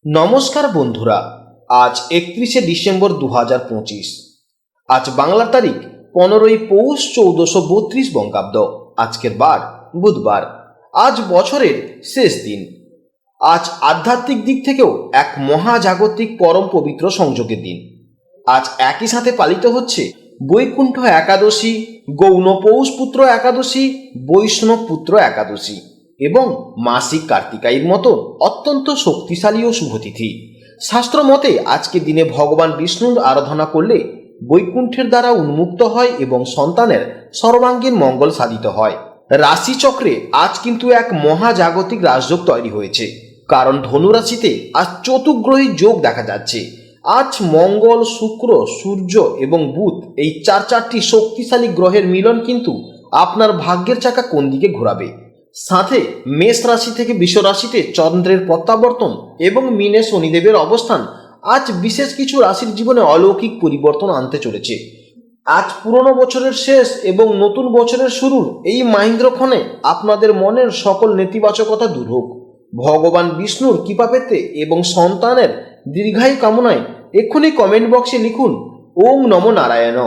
নমস্কার বন্ধুরা, আজ 31শে ডিসেম্বর 2025। আজ বাংলা তারিখ 15ই পৌষ 1432 বঙ্গাব্দ। আজকের বার বুধবার। আজ বছরের শেষ দিন। আজ আধ্যাত্মিক দিক থেকেও এক মহাজাগতিক পরম পবিত্র সংযোগের দিন। আজ একই সাথে পালিত হচ্ছে বৈকুণ্ঠ একাদশী, গৌণ পৌষপুত্র একাদশী, বৈষ্ণব পুত্র একাদশী এবং মাসিক কার্তিকায়ীর মতো অত্যন্ত শক্তিশালী ও শুভতিথি। শাস্ত্র মতে আজকের দিনে ভগবান বিষ্ণুর আরাধনা করলে বৈকুণ্ঠের দ্বারা উন্মুক্ত হয় এবং সন্তানের সর্বাঙ্গীন মঙ্গল সাধিত হয়। রাশিচক্রে আজ কিন্তু এক মহাজাগতিক রাজযোগ তৈরি হয়েছে, কারণ ধনুরাশিতে আজ চতুর্গ্রহী যোগ দেখা যাচ্ছে। আজ মঙ্গল, শুক্র, সূর্য এবং বুধ এই চারটি শক্তিশালী গ্রহের মিলন কিন্তু আপনার ভাগ্যের চাকা কোন দিকে ঘোরাবে। সাথে মেষ রাশি থেকে বৃষ রাশিতে চন্দ্রের প্রত্যাবর্তন এবং মিনে শনিদেবের অবস্থান আজ বিশেষ কিছু রাশির জীবনে অলৌকিক পরিবর্তন আনতে চলেছে। আজ পুরনো বছরের শেষ এবং নতুন বছরের শুরুর এই মাহেন্দ্রক্ষণে আপনাদের মনের সকল নেতিবাচকতা দূর হোক। ভগবান বিষ্ণুর কৃপা পেতে এবং সন্তানের দীর্ঘায়ু কামনায় এক্ষুনি কমেন্ট বক্সে লিখুন ওম নমো নারায়ণ।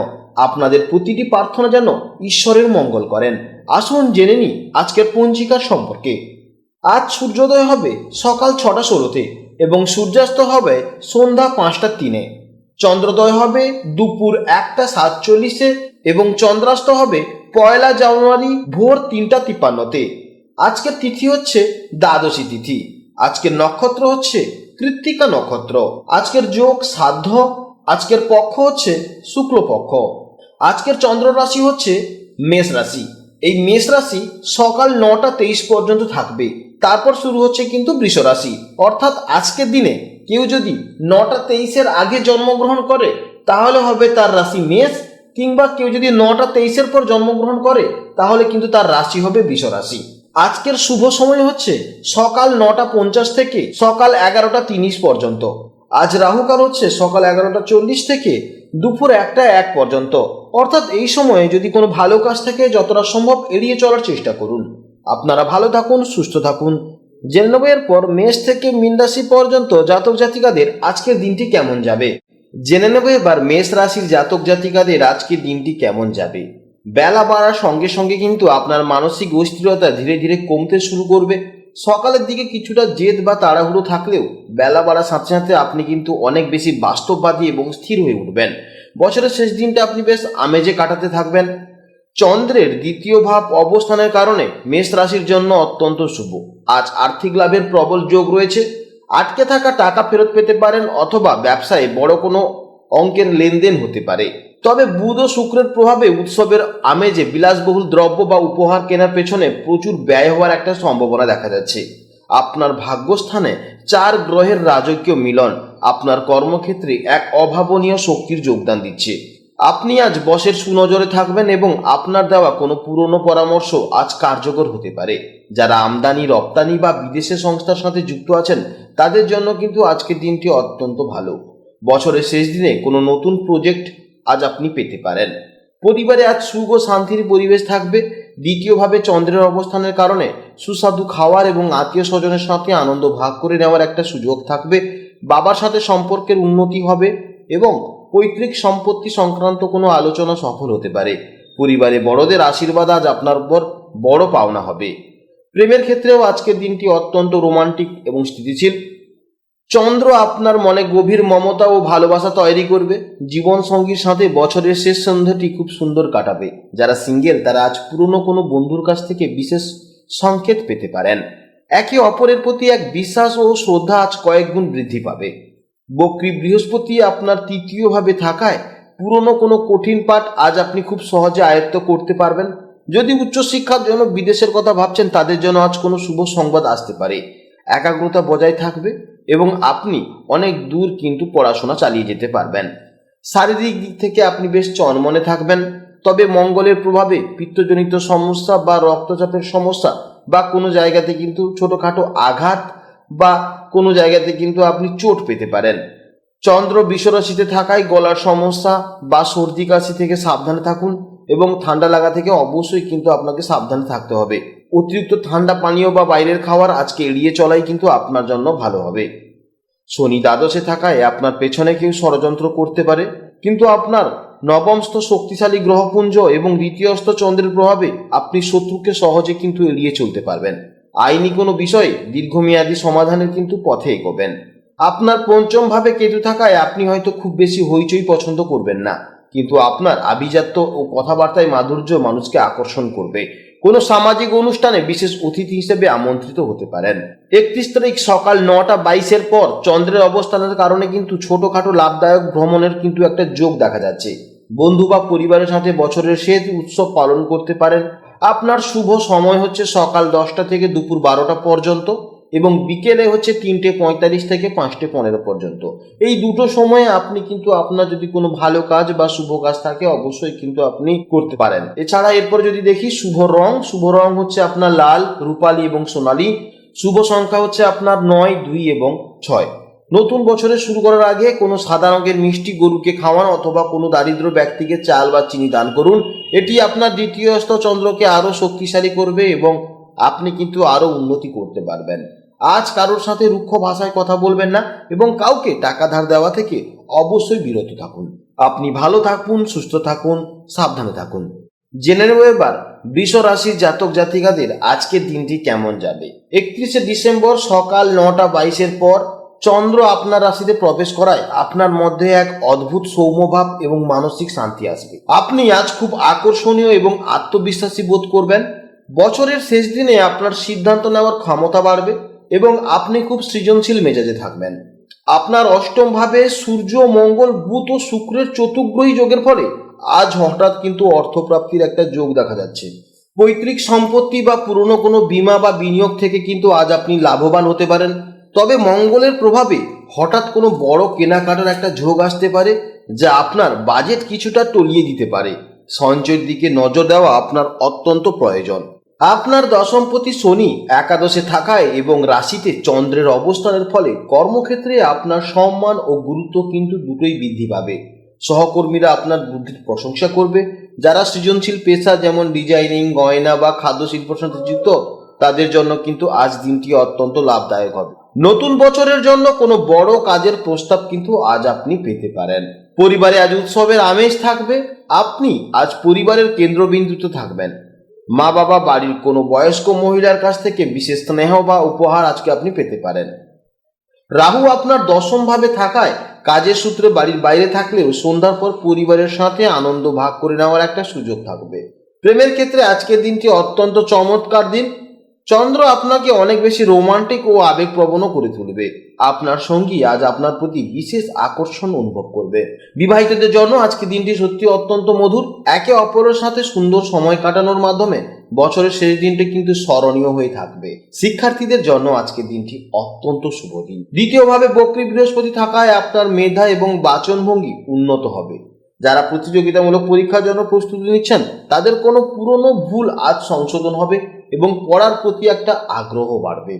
আপনাদের প্রতিটি প্রার্থনা যেন ঈশ্বরের মঙ্গল করেন। আসুন জেনে নিই আজকের পঞ্জিকার সম্পর্কে। আজ সূর্যোদয় হবে সকাল 6টা 16-তে এবং সূর্যাস্ত হবে সন্ধ্যা 5টা 3-এ। চন্দ্রোদয় হবে দুপুর 1টা 47-এ এবং চন্দ্রাস্ত হবে 1 জানুয়ারি ভোর 3টা 53-তে। আজকের তিথি হচ্ছে দ্বাদশী তিথি। আজকের নক্ষত্র হচ্ছে কৃত্তিকা নক্ষত্র। আজকের যোগ শ্রাদ্ধ। আজকের পক্ষ হচ্ছে শুক্লপক্ষ। আজকের চন্দ্র রাশি হচ্ছে মেষ রাশি। এই মেষ রাশি সকাল 9টা 23 পর্যন্ত থাকবে, তারপর শুরু হচ্ছে কিন্তু বৃষ রাশি। অর্থাৎ আজকের দিনে কেউ যদি 9টা 23-এর আগে জন্মগ্রহণ করে তাহলে হবে তার রাশি মেষ, কিংবা কেউ যদি 9টা 23-এর পর জন্মগ্রহণ করে তাহলে কিন্তু তার রাশি হবে বৃষ রাশি। আজকের শুভ সময় হচ্ছে সকাল 9টা 50 থেকে সকাল 11টা 30 পর্যন্ত। আজ রাহুকাল হচ্ছে সকাল 11টা 40 থেকে দুপুর 1টা 1 পর্যন্ত। অর্থাৎ এই সময়ে যদি কোনো ভালো কাজ থাকে যতটা সম্ভব এড়িয়ে চলার চেষ্টা করুন। আপনারা ভালো থাকুন, সুস্থ থাকুন। জেনে নেব এরপর মেষ থেকে মীন রাশি পর্যন্ত জাতক জাতিকাদের আজকের দিনটি কেমন যাবে। জেনে নেব এবার মেষ রাশির জাতক জাতিকাদের আজকের দিনটি কেমন যাবে। বেলা বাড়ার সঙ্গে সঙ্গে কিন্তু আপনার মানসিক অস্থিরতা ধীরে ধীরে কমতে শুরু করবে। সকালের দিকে কিছুটা জেদ বা তাড়াহুড়ো থাকলেও বেলা বাড়ার সাথে সাথে আপনি কিন্তু অনেক বেশি বাস্তববাদী এবং স্থির হয়ে উঠবেন। বছরের শেষ দিনটা আপনি বেশ আমেজে কাটাতে থাকবেন। চন্দ্রের দ্বিতীয় ভাব অবস্থানের কারণে মেষ রাশির জন্য অত্যন্ত শুভ। আজ আর্থিক লাভের প্রবল যোগ রয়েছে। আটকে থাকা টাকা ফেরত পেতে পারেন অথবা ব্যবসায় বড় কোনো অঙ্কের লেনদেন হতে পারে। তবে বুধ ও শুক্রের প্রভাবে উৎসবের আমেজে বিলাসবহুল দ্রব্য বা উপহার কেনার পেছনে প্রচুর ব্যয় হওয়ার একটা সম্ভাবনা দেখা যাচ্ছে। আপনার ভাগ্যস্থানে 4 গ্রহের রাজকীয় মিলন আপনার কর্মক্ষেত্রে এক অভাবনীয় শক্তির যোগদান দিচ্ছে। আপনি আজ বসের সুনজরে থাকবেন এবং আপনার দেওয়া কোনো পুরনো পরামর্শ আজ কার্যকর হতে পারে। যারা আমদানি রপ্তানি বা বিদেশের সংস্থার সাথে যুক্ত আছেন তাদের জন্য কিন্তু আজকের দিনটি অত্যন্ত ভালো। বছরের শেষ দিনে কোনো নতুন প্রজেক্ট আজ আপনি পেতে পারেন। পরিবারে আজ সুখ ও শান্তির পরিবেশ থাকবে। দ্বিতীয়ভাবে চন্দ্রের অবস্থানের কারণে সুস্বাদু খাওয়ার এবং আত্মীয় স্বজনের সাথে আনন্দ ভাগ করে নেওয়ার একটা সুযোগ থাকবে। বাবার সাথে সম্পর্কের উন্নতি হবে এবং পৈতৃক সম্পত্তি সংক্রান্ত কোনো আলোচনা সফল হতে পারে। পরিবারে বড়দের আশীর্বাদ আজ আপনার উপর বড় পাওনা হবে। প্রেমের ক্ষেত্রেও আজকের দিনটি অত্যন্ত রোমান্টিক এবং স্থিতিশীল। চন্দ্র আপনার মনে গভীর মমতা ও ভালোবাসা তৈরি করবে। জীবন সঙ্গীর সাথে বছরের শেষ সন্ধ্যাটি খুব সুন্দর কাটাবে। যারা সিঙ্গেল তারা আজ পুরনো কোনো বন্ধুর কাছ থেকে বিশেষ সংকেত পেতে পারেন। একে অপরের প্রতি এক বিশ্বাস ও শ্রদ্ধা আজ কয়েক গুণ বৃদ্ধি পাবে। বক্রী বৃহস্পতি আপনার তৃতীয়ভাবে থাকায় পুরনো কোনো কঠিন পাঠ আজ আপনি খুব সহজে আয়ত্ত করতে পারবেন। যদি উচ্চশিক্ষার জন্য বিদেশের কথা ভাবছেন তাদের জন্য আজ কোনো শুভ সংবাদ আসতে পারে। একাগ্রতা বজায় থাকবে এবং আপনি অনেক দূর কিন্তু পড়াশোনা চালিয়ে যেতে পারবেন। শারীরিক দিক থেকে আপনি বেশ চনমনে থাকবেন। তবে মঙ্গলের প্রভাবে পিত্তজনিত সমস্যা বা রক্তচাপের সমস্যা বা কোনো জায়গাতে কিন্তু ছোটোখাটো আঘাত বা কোনো জায়গাতে কিন্তু আপনি চোট পেতে পারেন। চন্দ্র বৃষ রাশিতে থাকায় গলার সমস্যা বা সর্দি কাশি থেকে সাবধানে থাকুন এবং ঠান্ডা লাগা থেকে অবশ্যই কিন্তু আপনাকে সাবধানে থাকতে হবে। অতিরিক্ত ঠান্ডা পানীয় বা বাইরের খাবার আজকে এড়িয়ে চলাই কিন্তু আপনার জন্য ভালো হবে। শনি দ্বাদশে থাকায় আপনার পেছনে কেউ ষড়যন্ত্র করতে পারে, কিন্তু আপনার নবমস্থ শক্তিশালী গ্রহপুঞ্জ এবং দ্বিতীয়স্থ চন্দ্রের প্রভাবে আপনি শত্রুকে সহজে কিন্তু এড়িয়ে চলতে পারবেন। আইনি কোনো বিষয়ে দীর্ঘমেয়াদী সমাধানের কিন্তু পথে এগোবেন। আপনার পঞ্চম ভাবে কেতু থাকায় আপনি হয়তো খুব বেশি হইচই পছন্দ করবেন না, কিন্তু আপনার আভিজাত্য ও কথাবার্তায় মাধুর্য মানুষকে আকর্ষণ করবে। কোনো সামাজিক অনুষ্ঠানে বিশেষ অতিথি হিসেবে আমন্ত্রিত হতে পারেন। 31 তারিখ সকাল 9:22 পর চন্দ্রের অবস্থানের কারণে কিন্তু ছোটখাটো লাভদায়ক ভ্রমণের কিন্তু একটা যোগ দেখা যাচ্ছে। বন্ধু বা পরিবারের সাথে বছরের শেষ উৎসব পালন করতে পারেন। আপনার শুভ সময় হচ্ছে সকাল 10টা থেকে দুপুর 12টা পর্যন্ত এবং বিকেলে হচ্ছে 3:45 থেকে 5:15 পর্যন্ত। এই দুটো সময়ে আপনি কিন্তু আপনার যদি কোনো ভালো কাজ বা শুভ কাজ থাকে অবশ্যই কিন্তু আপনি করতে পারেন। এছাড়া এরপর যদি দেখি শুভ রং হচ্ছে আপনার লাল, রূপালী এবং সোনালী। শুভ সংখ্যা হচ্ছে আপনার 9, 2 এবং 6। নতুন বছরে শুরু করার আগে কোনো সাদা রঙের মিষ্টি গরুকে খাওয়ান অথবা কোনো দারিদ্র ব্যক্তিকে চাল বা চিনি দান করুন। এটি আপনার দ্বিতীয়স্থ চন্দ্রকে আরো শক্তিশালী করবে এবং আপনি কিন্তু আরো উন্নতি করতে পারবেন। আজ কারোর সাথে রুক্ষ ভাষায় কথা বলবেন না এবং কাউকে টাকা ধার দেওয়া থেকে অবশ্যই বিরত থাকুন। আপনি ভালো থাকুন, সুস্থ থাকুন, সাবধানে থাকুন। জেনে নেব এবার বৃষ রাশির জাতক জাতিকাদের আজকের দিনটি কেমন যাবে। 31শে ডিসেম্বর সকাল 9:22 পর চন্দ্র আপনার রাশিতে প্রবেশ করায় আপনার মধ্যে এক অদ্ভুত সৌম্যভাব এবং মানসিক শান্তি আসবে। আপনি আজ খুব আকর্ষণীয় এবং আত্মবিশ্বাসী বোধ করবেন। বছরের শেষ দিনে আপনার সিদ্ধান্ত নেওয়ার ক্ষমতা বাড়বে এবং আপনি খুব সৃজনশীল মেজাজে থাকবেন। আপনার অষ্টম ভাবে সূর্য, মঙ্গল, বুধ ও শুক্রের চতুর্গ্রহী যোগের ফলে আজ হঠাৎ কিন্তু অর্থপ্রাপ্তির একটা যোগ দেখা যাচ্ছে। পৈতৃক সম্পত্তি বা পুরনো কোনো বীমা বা বিনিয়োগ থেকে কিন্তু আজ আপনি লাভবান হতে পারেন। তবে মঙ্গলের প্রভাবে হঠাৎ কোনো বড় কেনাকাটার একটা ঝোঁক আসতে পারে, যা আপনার বাজেট কিছুটা টলিয়ে দিতে পারে। সঞ্চয়ের দিকে নজর দেওয়া আপনার অত্যন্ত প্রয়োজন। আপনার দশমপতি শনি একাদশে থাকায় এবং রাশিতে চন্দ্রের অবস্থানের ফলে কর্মক্ষেত্রে আপনার সম্মান ও গুরুত্ব কিন্তু দুটোই বৃদ্ধি পাবে। সহকর্মীরা আপনার বুদ্ধির প্রশংসা করবে। যারা সৃজনশীল পেশা যেমন ডিজাইনিং, গয়না বা খাদ্য শিল্পের সাথে যুক্ত, তাদের জন্য কিন্তু আজ দিনটি অত্যন্ত লাভদায়ক হবে। নতুন বছরের জন্য কোনো বড় কাজের প্রস্তাব কিন্তু আজ আপনি পেতে পারেন। পরিবারে আজ উৎসবের আমেজ থাকবে। আপনি আজ পরিবারের কেন্দ্রবিন্দুতে থাকবেন। মা বাবা, বাড়ির কোনো বয়স্ক মহিলার কাছ থেকে বিশেষ স্নেহ বা উপহার আজকে আপনি পেতে পারেন। রাহু আপনার দশম ভাবে থাকায় কাজের সূত্রে বাড়ির বাইরে থাকলেও সন্ধ্যার পর পরিবারের সাথে আনন্দ ভাগ করে নেওয়ার একটা সুযোগ থাকবে। প্রেমের ক্ষেত্রে আজকের দিনটি অত্যন্ত চমৎকার দিন। চন্দ্র আপনাকে অনেক বেশি রোমান্টিক ও আবেগপ্রবণ করে তুলবে। আপনার সঙ্গী আজ আপনার প্রতি বিশেষ আকর্ষণ অনুভব করবে। বিবাহিতদের জন্য আজকে দিনটি সত্যি অত্যন্ত মধুর। একে অপরের সাথে সুন্দর সময় কাটানোর মাধ্যমে বছরের শেষ দিনটি কিন্তু স্মরণীয় হয়ে থাকবে। শিক্ষার্থীদের জন্য আজকে দিনটি অত্যন্ত শুভ দিন। দ্বিতীয়ভাবে বক্রী বৃহস্পতি থাকায় আপনার মেধা এবং বাচনভঙ্গি উন্নত হবে। যারা প্রতিযোগিতামূলক পরীক্ষার জন্য প্রস্তুতি নিচ্ছেন, তাদের কোনো পুরনো ভুল আজ সংশোধন হবে এবং পড়ার প্রতি একটা আগ্রহ বাড়বে।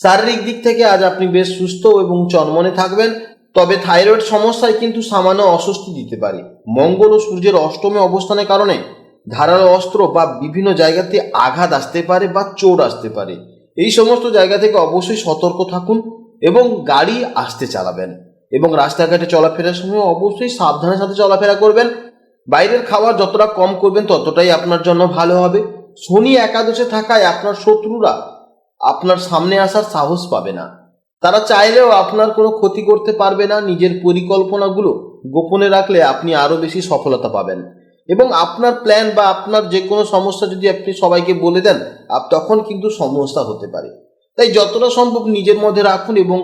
শারীরিক দিক থেকে আজ আপনি বেশ সুস্থ এবং চনমনে থাকবেন। তবে থাইরয়েড সমস্যায় কিন্তু সামান্য অস্বস্তি দিতে পারে। মঙ্গল ও সূর্যের অষ্টমে অবস্থানের কারণে ধারালো অস্ত্র বা বিভিন্ন জায়গাতে আঘাত আসতে পারে বা চোট আসতে পারে। এই সমস্ত জায়গা থেকে অবশ্যই সতর্ক থাকুন এবং গাড়ি আস্তে চালাবেন এবং রাস্তাঘাটে চলাফেরার সময় অবশ্যই সাবধানের সাথে চলাফেরা করবেন। বাইরের খাবার যতটা কম করবেন ততটাই আপনার জন্য ভালো হবে। শনি একাদশে থাকায় আপনার শত্রুরা আপনার সামনে আসার সাহস পাবে না। তারা চাইলেও আপনার কোনো ক্ষতি করতে পারবে না। নিজের পরিকল্পনাগুলো গোপনে রাখলে আপনি আরো বেশি সফলতা পাবেন এবং আপনার প্ল্যান বা আপনার যে কোনো সমস্যা যদি আপনি সবাইকে বলে দেন, তখন কিন্তু সমস্যা হতে পারে। তাই যতটা সম্ভব নিজের মধ্যে রাখুন এবং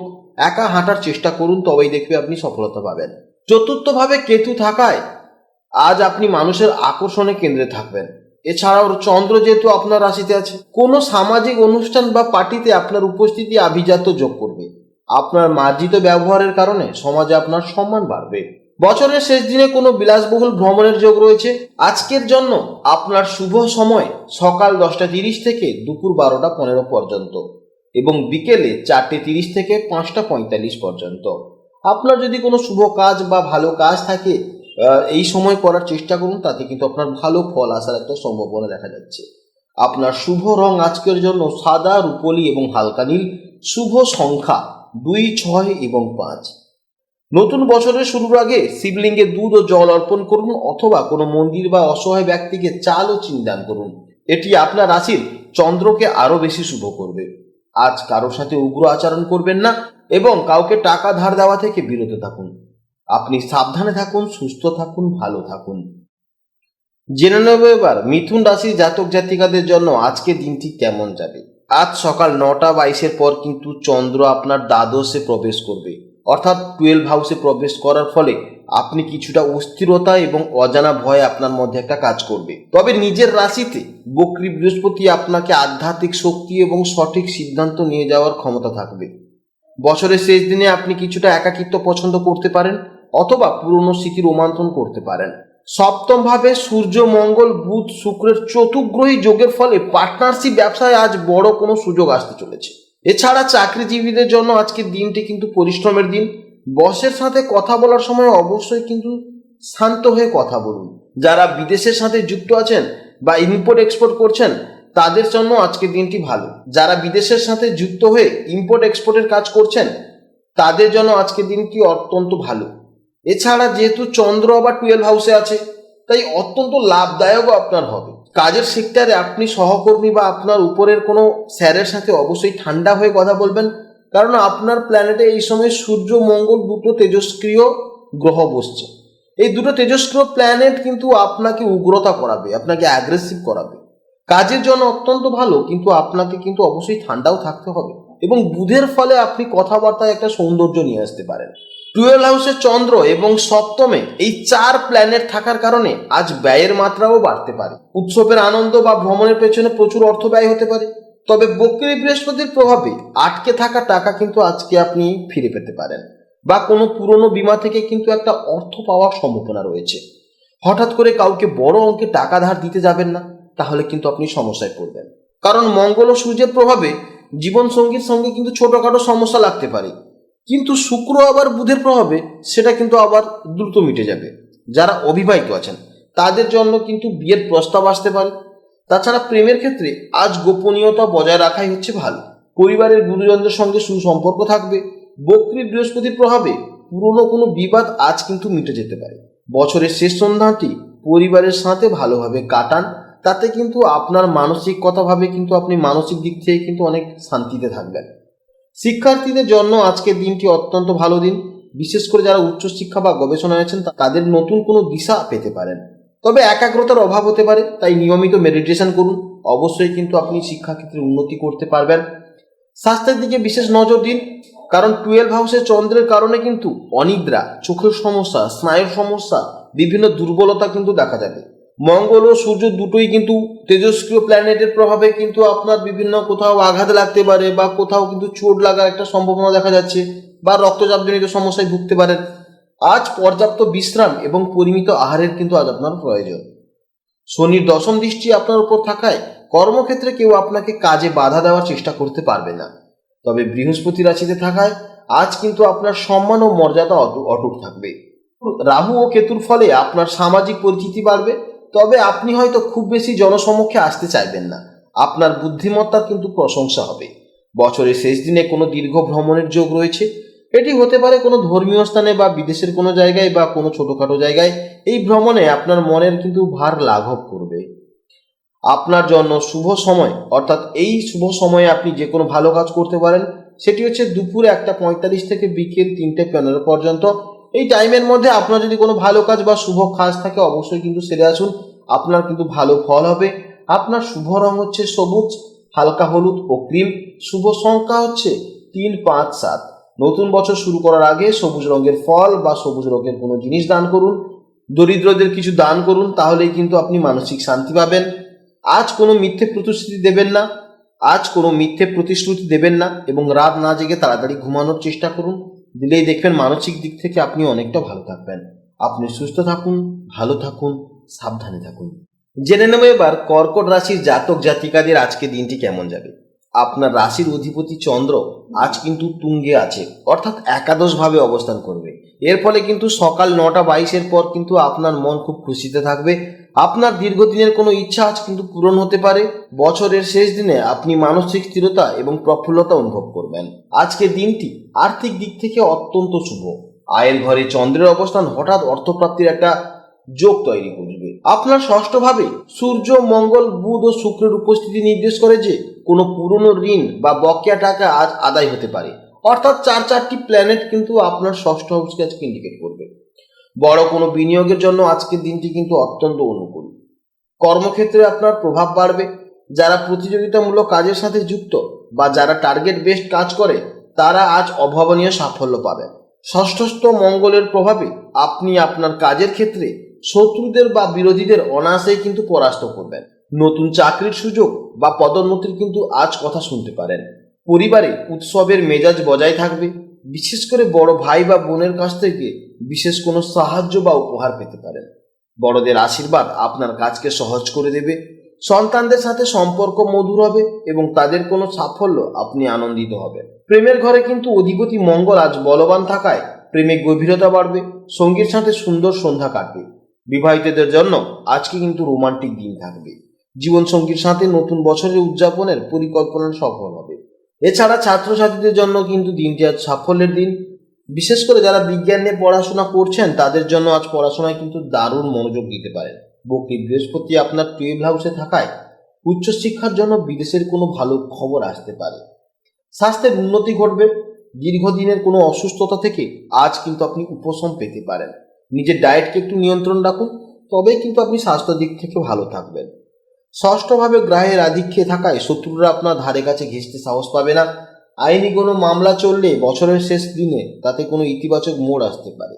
একা হাঁটার চেষ্টা করুন, তবেই দেখবে আপনি সফলতা পাবেন। চতুর্থভাবে কেতু থাকায় আজ আপনি মানুষের আকর্ষণের কেন্দ্রে থাকবেন। এছাড়াও চন্দ্র যেহেতু আপনার রাশিতে আছে, কোনো সামাজিক অনুষ্ঠান বা পার্টিতে আপনার উপস্থিতি আভিজাত্য যোগ করবে। আপনার মার্জিত ব্যবহারের কারণে সমাজে আপনার সম্মান বাড়বে। বছরের শেষ দিনে কোনো বিলাসবহুল ভ্রমণের যোগ রয়েছে। আজকের জন্য আপনার শুভ সময় সকাল 10:30 থেকে দুপুর 12:15 পর্যন্ত এবং বিকেলে 4:30 থেকে 5:45 পর্যন্ত। আপনার যদি কোনো শুভ কাজ বা ভালো কাজ থাকে, এই সময় করার চেষ্টা করুন, তাতে কিন্তু আপনার ভালো ফল আসার একটা সম্ভাবনা দেখা যাচ্ছে। আপনার শুভ রং আজকের জন্য সাদা, রূপলি এবং হালকা নীল। শুভ সংখ্যা 2, 6 এবং 5। নতুন বছরের শুরুর আগে শিবলিঙ্গে দুধ ও জল অর্পণ করুন অথবা কোনো মন্দির বা অসহায় ব্যক্তিকে চাল ও চিনি দান করুন। এটি আপনার রাশির চন্দ্রকে আরো বেশি শুভ করবে। আজ কারোর সাথে উগ্র আচরণ করবেন না এবং কাউকে টাকা ধার দেওয়া থেকে বিরত থাকুন। আপনি সাবধানে থাকুন, সুস্থ থাকুন, ভালো থাকুন। জেনে নেব এবার মিথুন রাশির জাতক জাতিকাদের জন্য আজকে দিনটি কেমন যাবে। আজ সকাল 9:22 পর কিন্তু চন্দ্র আপনার দ্বাদশে প্রবেশ করবে, অর্থাৎ 12 হাউসে প্রবেশ করার ফলে আপনি কিছুটা অস্থিরতা এবং অজানা ভয় আপনার মধ্যে একটা কাজ করবে। তবে নিজের রাশিতে বক্রী বৃহস্পতি আপনাকে আধ্যাত্মিক শক্তি এবং সঠিক সিদ্ধান্ত নিয়ে যাওয়ার ক্ষমতা থাকবে। বছরের শেষ দিনে আপনি কিছুটা একাকিত্ব পছন্দ করতে পারেন অথবা পুরনো স্মৃতি রোমান্থন করতে পারেন। সপ্তম ভাবে সূর্য, মঙ্গল, বুধ, শুক্রের চতুর্গ্রহী যোগের ফলে পার্টনারশিপ ব্যবসায় আজ বড় কোনো সুযোগ আসতে চলেছে। এছাড়া চাকরিজীবীদের জন্য আজকের দিনটি কিন্তু পরিশ্রমের দিন। বসের সাথে কথা বলার সময় অবশ্যই কিন্তু শান্ত হয়ে কথা বলুন। যারা বিদেশের সাথে যুক্ত আছেন বা ইম্পোর্ট এক্সপোর্ট করছেন তাদের জন্য আজকের দিনটি ভালো। যারা বিদেশের সাথে যুক্ত হয়ে ইম্পোর্ট এক্সপোর্টের কাজ করছেন তাদের জন্য আজকের দিনটি অত্যন্ত ভালো। এছাড়া যেহেতু চন্দ্র আবার 12 হাউসে আছে তাই অত্যন্ত লাভদায়কও আপনার হবে। কাজের সেক্টরে আপনি সহকর্মী বা আপনার উপরের কোনো স্যারের সাথে অবশ্যই ঠান্ডা হয়ে কথা বলবেন, কারণ আপনার প্ল্যানেটে এই সময় সূর্য, মঙ্গল দুটো তেজস্ক্রিয় গ্রহ বসছে। এই দুটো তেজস্ক্রিয় প্ল্যানেট কিন্তু আপনাকে উগ্রতা করাবে, আপনাকে অ্যাগ্রেসিভ করাবে। কাজের জন্য অত্যন্ত ভালো, কিন্তু আপনাকে কিন্তু অবশ্যই ঠান্ডাও থাকতে হবে এবং বুধের ফলে আপনি কথাবার্তায় একটা সৌন্দর্য নিয়ে আসতে পারেন। 12 হাউসে চন্দ্র এবং সপ্তমে এই 4 প্ল্যানেট থাকার কারণে আজ ব্যয়ের মাত্রাও বাড়তে পারে। উৎসবের আনন্দ বা ভ্রমণের পেছনে প্রচুর অর্থ ব্যয় হতে পারে। তবে বক্রী বৃহস্পতির প্রভাবে আটকে থাকা টাকা কিন্তু আজকে আপনি ফিরে পেতে পারেন বা কোনো পুরনো বীমা থেকে কিন্তু একটা অর্থ পাওয়ার সম্ভাবনা রয়েছে। হঠাৎ করে কাউকে বড় অঙ্কের টাকা ধার দিতে যাবেন না, তাহলে কিন্তু আপনি সমস্যায় পড়বেন। কারণ মঙ্গল ও সূর্যের প্রভাবে জীবনসঙ্গীর সঙ্গে কিন্তু ছোটখাটো সমস্যা লাগতে পারে, কিন্তু শুক্র আবার বুধের প্রভাবে সেটা কিন্তু আবার দ্রুত মিটে যাবে। যারা অবিবাহিত আছেন তাদের জন্য কিন্তু বিয়ের প্রস্তাব আসতে পারে। তাছাড়া প্রেমের ক্ষেত্রে আজ গোপনীয়তা বজায় রাখাই হচ্ছে ভালো। পরিবারের গুরুজনদের সঙ্গে সুসম্পর্ক থাকবে। বক্রী বৃহস্পতির প্রভাবে পুরনো কোনো বিবাদ আজ কিন্তু মিটে যেতে পারে। বছরের শেষ সন্ধ্যাটি পরিবারের সাথে ভালোভাবে কাটান, তাতে কিন্তু আপনার মানসিক কথাভাবে কিন্তু আপনি মানসিক দিক থেকে কিন্তু অনেক শান্তিতে থাকবেন। শিক্ষার্থীদের জন্য আজকের দিনটি অত্যন্ত ভালো দিন। বিশেষ করে যারা উচ্চশিক্ষা বা গবেষণায় আছেন তাদের নতুন কোনো দিশা পেতে পারেন। তবে একাগ্রতার অভাব হতে পারে, তাই নিয়মিত মেডিটেশন করুন। অবশ্যই কিন্তু আপনি শিক্ষাক্ষেত্রে উন্নতি করতে পারবেন। স্বাস্থ্যের দিকে বিশেষ নজর দিন, কারণ 12 হাউসে চন্দ্রের কারণে কিন্তু অনিদ্রা, চোখের সমস্যা, স্নায়ুর সমস্যা, বিভিন্ন দুর্বলতা কিন্তু দেখা যাবে। মঙ্গল ও সূর্য দুটোই কিন্তু তেজস্ক্রিয় প্ল্যানেটের প্রভাবে কিন্তু আপনার বিভিন্ন কোথাও আঘাত লাগতে পারে বা কোথাও কিন্তু চোট লাগার একটা সম্ভাবনা দেখা যাচ্ছে বা রক্তচাপজনিত সমস্যায় ভুগতে পারেন। আজ পর্যাপ্ত বিশ্রাম এবং পরিমিত আহারের কিন্তু আজ আপনার প্রয়োজন। শনির দশম দৃষ্টি আপনার উপর থাকায় কর্মক্ষেত্রে কেউ আপনাকে কাজে বাধা দেওয়ার চেষ্টা করতে পারবে না। তবে বৃহস্পতি রাশিতে থাকায় আজ কিন্তু আপনার সম্মান ও মর্যাদা অটুট থাকবে। রাহু ও কেতুর ফলে আপনার সামাজিক পরিচিতি বাড়বে, তবে আপনি হয়তো খুব বেশি জনসমক্ষে আসতে চাইবেন না। আপনার বুদ্ধিমত্তার কিন্তু প্রশংসা হবে। বছরের শেষ দিনে কোনো দীর্ঘ ভ্রমণের যোগ রয়েছে। এটি হতে পারে কোনো ধর্মীয় স্থানে বা বিদেশের কোনো জায়গায় বা কোনো ছোটোখাটো জায়গায়। এই ভ্রমণে আপনার মনের কিন্তু ভার লাঘব করবে। আপনার জন্য শুভ সময়, অর্থাৎ এই শুভ সময়ে আপনি যে কোনো ভালো কাজ করতে পারেন। সেটি হচ্ছে দুপুরে 1:45 থেকে বিকেল 3:15 পর্যন্ত। এই টাইমের মধ্যে আপনার যদি কোনো ভালো কাজ বা শুভ কাজ থাকে অবশ্যই কিন্তু সেরে আসুন, আপনার কিন্তু ভালো ফল হবে। আপনার শুভ রং হচ্ছে সবুজ, হালকা হলুদ ও ক্রিম। শুভ সংখ্যা হচ্ছে 3, 5, 7। নতুন বছর শুরু করার আগে সবুজ রঙের ফল বা সবুজ রঙের কোনো জিনিস দান করুন। দরিদ্রদের কিছু দান করুন, তাহলেই কিন্তু আপনি মানসিক শান্তি পাবেন। আজ কোনো মিথ্যে প্রতিশ্রুতি দেবেন না এবং রাত না জেগে তাড়াতাড়ি ঘুমানোর চেষ্টা করুন। দিলেই দেখবেন মানসিক দিক থেকে আপনি অনেকটা ভালো থাকবেন। আপনি সুস্থ থাকুন, ভালো থাকুন, সাবধানে থাকুন। জেনে নেব এবার কর্কট রাশির জাতক জাতিকাদের আজকে দিনটি কেমন যাবে। আপনার রাশির অধিপতি চন্দ্র আজ কিন্তু তুঙ্গে আছে, অর্থাৎ একাদশভাবে অবস্থান করবে। এর ফলে কিন্তু সকাল 9:22 পর কিন্তু আপনার মন খুব খুশিতে থাকবে। আপনার দীর্ঘদিনের কোনো ইচ্ছা আজ কিন্তু পূরণ হতে পারে। বছরের শেষ দিনে আপনি মানসিক স্থিরতা এবং প্রফুল্লতা অনুভব করবেন। আজকের দিনটি আর্থিক দিক থেকে অত্যন্ত শুভ। আয়ের ঘরে চন্দ্রের অবস্থান হঠাৎ অর্থপ্রাপ্তির একটা যোগ তৈরি করবে। আপনার ষষ্ঠভাবে সূর্য, মঙ্গল, বুধ ও শুক্রের উপস্থিতি নির্দেশ করে যে কোনো পুরনো ঋণ বা বকেয়া টাকা আজ আদায় হতে পারে। অর্থাৎ চারটি প্ল্যানেট কিন্তু আপনার ষষ্ঠ হাউসকে আজকে ইন্ডিকেট করবে। বড় কোনো বিনিয়োগের জন্য আজকের দিনটি কিন্তু অত্যন্ত অনুকূল। কর্মক্ষেত্রে আপনার প্রভাব বাড়বে। যারা প্রতিযোগিতামূলক কাজের সাথে যুক্ত বা যারা টার্গেট বেসড কাজ করে তারা আজ অভাবনীয় সাফল্য পাবেন। ষষ্ঠস্থ মঙ্গলের প্রভাবে আপনি আপনার কাজের ক্ষেত্রে শত্রুদের বা বিরোধীদের অনায়াসেই কিন্তু পরাস্ত করবেন। নতুন চাকরির সুযোগ বা পদোন্নতির কিন্তু আজ কথা শুনতে পারেন। পরিবারে উৎসবের মেজাজ বজায় থাকবে। বিশেষ করে বড় ভাই বা বোনের কাছ থেকে বিশেষ কোনো সাহায্য বা উপহার পেতে পারেন। বড়দের আশীর্বাদ আপনার কাজকে সহজ করে দেবে। সন্তানদের সাথে সম্পর্ক মধুর হবে এবং তাদের কোনো সাফল্য আপনি আনন্দিত হবেন। প্রেমের ঘরে কিন্তু অধিপতি মঙ্গল আজ বলবান থাকায় প্রেমে গভীরতা বাড়বে। সঙ্গীর সাথে সুন্দর সন্ধ্যা কাটবে। বিবাহিতদের জন্য আজকে কিন্তু রোমান্টিক দিন থাকবে। জীবনসঙ্গীর সাথে নতুন বছরের উদযাপনের পরিকল্পনা সফল হবে। এছাড়া ছাত্রছাত্রীদের জন্য কিন্তু দিনটি আজ সাফল্যের দিন। বিশেষ করে যারা বিজ্ঞান নিয়ে পড়াশোনা করছেন তাদের জন্য আজ পড়াশোনায় কিন্তু দারুণ মনোযোগ দিতে পারেন। বক্রী বৃহস্পতি আপনার 12 হাউসে থাকায় উচ্চশিক্ষার জন্য বিদেশের কোনো ভালো খবর আসতে পারে। স্বাস্থ্যের উন্নতি ঘটবে। দীর্ঘদিনের কোনো অসুস্থতা থেকে আজ কিন্তু আপনি উপশম পেতে পারেন। নিজের ডায়েটকে একটু নিয়ন্ত্রণ রাখুন, তবেই কিন্তু আপনি স্বাস্থ্য দিক থেকে ভালো থাকবেন। ষষ্ঠভাবে গ্রহের আধিক্যে থাকায় শত্রুরা আপনার ধারে কাছে ঘেঁষতে সাহস পাবে না। আইনি কোনো মামলা চললে বছরের শেষ দিনে তাতে কোনো ইতিবাচক মোড় আসতে পারে।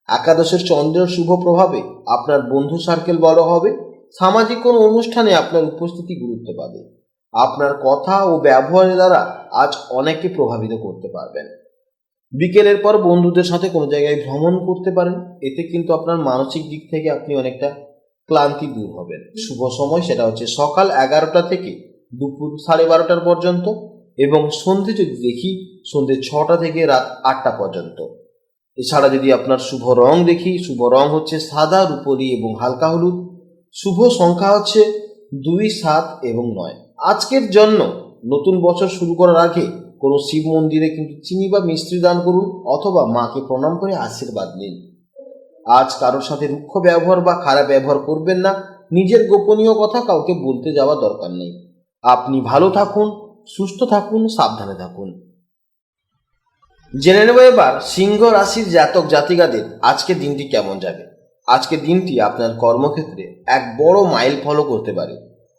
একাদশের চন্দ্রের শুভ প্রভাবে আপনার বন্ধু সার্কেল বড় হবে। সামাজিক কোনো অনুষ্ঠানে আপনার উপস্থিতি গুরুত্ব পাবে। আপনার কথা ও ব্যবহারের দ্বারা আজ অনেককে প্রভাবিত করতে পারবেন। বিকেলের পর বন্ধুদের সাথে কোনো জায়গায় ভ্রমণ করতে পারেন। এতে কিন্তু আপনার মানসিক দিক থেকে আপনি অনেকটা ক্লান্তি দূর হবেন। শুভ সময় সেটা হচ্ছে সকাল 11টা থেকে দুপুর 12:30 পর্যন্ত এবং সন্ধে যদি দেখি সন্ধে 6টা থেকে রাত 8টা পর্যন্ত। এছাড়া যদি আপনার শুভ রং দেখি, শুভ রং হচ্ছে সাদা, রূপোলি এবং হালকা হলুদ। শুভ সংখ্যা হচ্ছে 2, 7 এবং 9। আজকের জন্য নতুন বছর শুরু করার আগে কোনো শিব মন্দিরে কিন্তু চিনি বা মিষ্টি দান করুন অথবা মাকে প্রণাম করে আশীর্বাদ নিন। আজ কারোর সাথে রুক্ষ ব্যবহার বা খারাপ ব্যবহার করবেন না। নিজের গোপনীয় কথা কাউকে বলতে যাওয়া দরকার নেই। আপনি ভালো থাকুন, সুস্থ থাকুন, সাবধানে থাকুন। জেনে নেব এবার সিংহ রাশির জাতক জাতিকাদের আজকের দিনটি কেমন যাবে। আজকের দিনটি আপনার কর্মক্ষেত্রে এক বড় মাইল ফলও করতে পারে।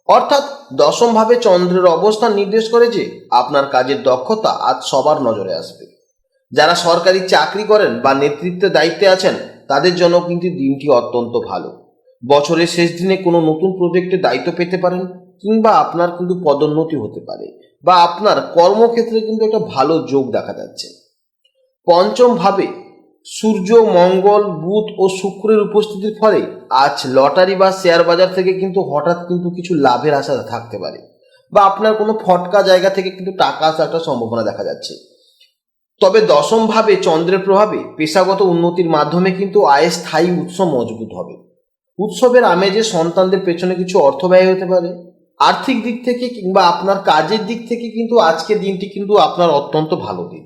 অর্থাৎ দশমভাবে চন্দ্রের অবস্থান নির্দেশ করে যে আপনার কাজের দক্ষতা আজ সবার নজরে আসবে। যারা সরকারি চাকরি করেন বা নেতৃত্বের দায়িত্বে আছেন তাদের জন্য কিন্তু দিনটি অত্যন্ত ভালো। বছরের শেষ দিনে কোনো নতুন প্রজেক্টে দায়িত্ব পেতে পারেন কিংবা আপনার কিন্তু পদোন্নতি হতে পারে বা আপনার কর্মক্ষেত্রে কিন্তু একটা ভালো যোগ দেখা যাচ্ছে। পঞ্চম ভাবে সূর্য, মঙ্গল, বুধ ও শুক্রের উপস্থিতির ফলে আজ লটারি বা শেয়ার বাজার থেকে কিন্তু হঠাৎ কিন্তু কিছু লাভের আশা থাকতে পারে বা আপনার কোনো ফটকা জায়গা থেকে কিন্তু টাকা আসার একটা সম্ভাবনা দেখা যাচ্ছে। তবে দশম ভাবে চন্দ্রের প্রভাবে পেশাগত উন্নতির মাধ্যমে কিন্তু আয়ের স্থায়ী উৎস মজবুত হবে। উৎসবের আমেজে সন্তানদের পেছনে কিছু অর্থ ব্যয় হতে পারে। আর্থিক দিক থেকে কিংবা আপনার কাজের দিক থেকে কিন্তু আজকের দিনটি কিন্তু আপনার অত্যন্ত ভালো দিন।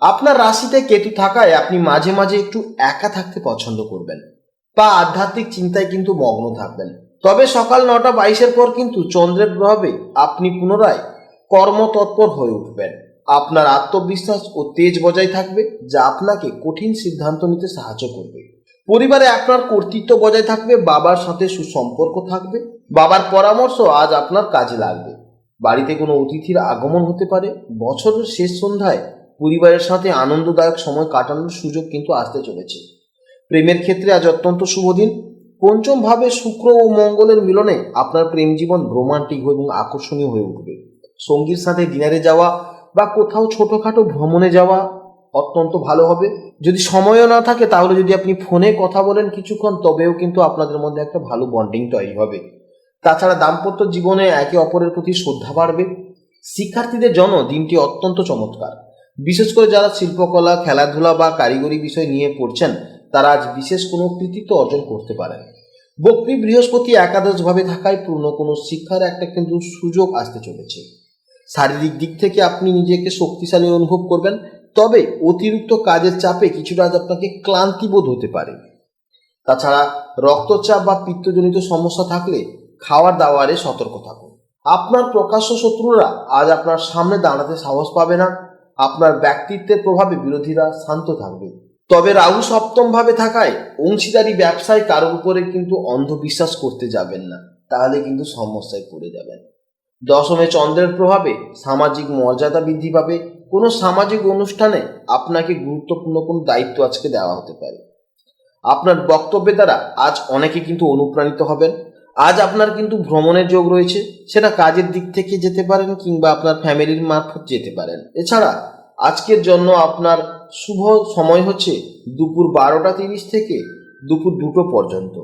আপনার রাশিতে কেতু থাকায় আপনি মাঝে মাঝে একটু একা থাকতে পছন্দ করবেন বা আধ্যাত্মিক চিন্তায় কিন্তু মগ্ন থাকবেন। তবে সকাল 9:22 পর কিন্তু চন্দ্রের প্রভাবে আপনি পুনরায় কর্মতৎপর হয়ে উঠবেন। আপনার আত্মবিশ্বাস ও তেজ বজায় থাকবে যা আপনাকে কঠিন সিদ্ধান্ত নিতে সাহায্য করবে। পরিবারে আপনার কর্তৃত্ব বজায় থাকবে। বাবার সাথে সুসম্পর্ক থাকবে। বাবার পরামর্শ আজ আপনার কাজে লাগবে। বাড়িতে কোনো অতিথির আগমন হতে পারে। বছরের শেষ সন্ধ্যায় পরিবারের সাথে আনন্দদায়ক সময় কাটানোর সুযোগ কিন্তু আসতে চলেছে। প্রেমের ক্ষেত্রে আজ অত্যন্ত শুভ দিন। পঞ্চম ভাবে শুক্র ও মঙ্গলের মিলনে আপনার প্রেম জীবন রোমান্টিক এবং আকর্ষণীয় হয়ে উঠবে। সঙ্গীর সাথে ডিনারে যাওয়া বা কোথাও ছোটখাটো ভ্রমণে যাওয়া অত্যন্ত ভালো হবে। যদি সময়ও না থাকে তাহলে যদি আপনি ফোনে কথা বলেন কিছুক্ষণ তবেও কিন্তু আপনাদের মধ্যে একটা ভালো বন্ডিং তৈরি হবে। তাছাড়া দাম্পত্য জীবনে একে অপরের প্রতি শ্রদ্ধা বাড়বে। শিক্ষার্থীদের জন্য দিনটি অত্যন্ত চমৎকার। বিশেষ করে যারা শিল্পকলা, খেলাধুলা বা কারিগরি বিষয় নিয়ে পড়ছেন তারা আজ বিশেষ কোনো কৃতিত্ব অর্জন করতে পারেন। বক্রী বৃহস্পতি একাদশভাবে থাকায় পূর্ণ কোনো শিক্ষার একটা কিন্তু সুযোগ আসতে চলেছে। শারীরিক দিক থেকে আপনি নিজেকে শক্তিশালী অনুভব করবেন, তবে অতিরিক্ত কাজের চাপে কিছুটা আজ আপনাকে ক্লান্তি বোধ হতে পারে। তাছাড়া রক্তচাপ বা পিত্তজনিত সমস্যা থাকলে খাওয়ার দাওয়ারে সতর্ক থাকুন। আপনার প্রকাশ্য শত্রুরা আজ আপনার সামনে দাঁড়াতে সাহস পাবে না। আপনার ব্যক্তিত্বের প্রভাবে বিরোধীরা শান্ত থাকবে। তবে রাহু সপ্তম ভাবে থাকায় অংশীদারি ব্যবসায় কারোর উপরে কিন্তু অন্ধবিশ্বাস করতে যাবেন না, তাহলে কিন্তু সমস্যায় পড়ে যাবেন। দশমে চন্দ্রের প্রভাবে সামাজিক মর্যাদা বৃদ্ধি পাবে। কোনো সামাজিক অনুষ্ঠানে আপনাকে গুরুত্বপূর্ণ কোনো দায়িত্ব আজকে দেওয়া হতে পারে। আপনার বক্তব্যের দ্বারা আজ অনেকে কিন্তু অনুপ্রাণিত হবেন। আজ আপনার কিন্তু ভ্রমণের যোগ রয়েছে, সেটা কাজের দিক থেকে যেতে পারেন কিংবা আপনার ফ্যামিলির মারফত যেতে পারেন। এছাড়া আজকের জন্য আপনার শুভ সময় হচ্ছে দুপুর 12টা 30 থেকে দুপুর 2টো পর্যন্ত,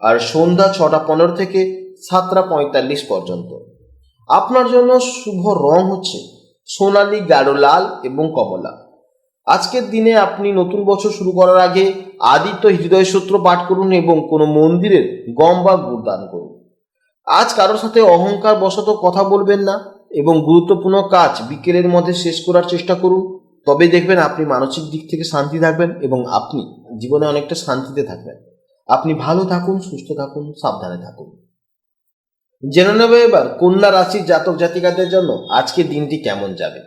আর সন্ধ্যা 6টা 15 থেকে 7টা 45 পর্যন্ত। আপনার জন্য শুভ রং হচ্ছে সোনালী, গাঢ় লাল এবং কমলা। আজকের দিনে আপনি নতুন বছর শুরু করার আগে আদিত্য হৃদয় সূত্র পাঠ করুন এবং কোনো মন্দিরের গম বা গুড় দান করুন। আজ কারোর সাথে অহংকার বশত কথা বলবেন না এবং গুরুত্বপূর্ণ কাজ বিকেলের মধ্যে শেষ করার চেষ্টা করুন। তবে দেখবেন আপনি মানসিক দিক থেকে শান্তি থাকবেন এবং আপনি জীবনে অনেকটা শান্তিতে থাকবেন। আপনি ভালো থাকুন, সুস্থ থাকুন, সাবধানে থাকুন। জেনে নেব এবার কন্যা রাশির জাতক জাতিকাদের জন্য আজকের দিনটি কেমন যাবে।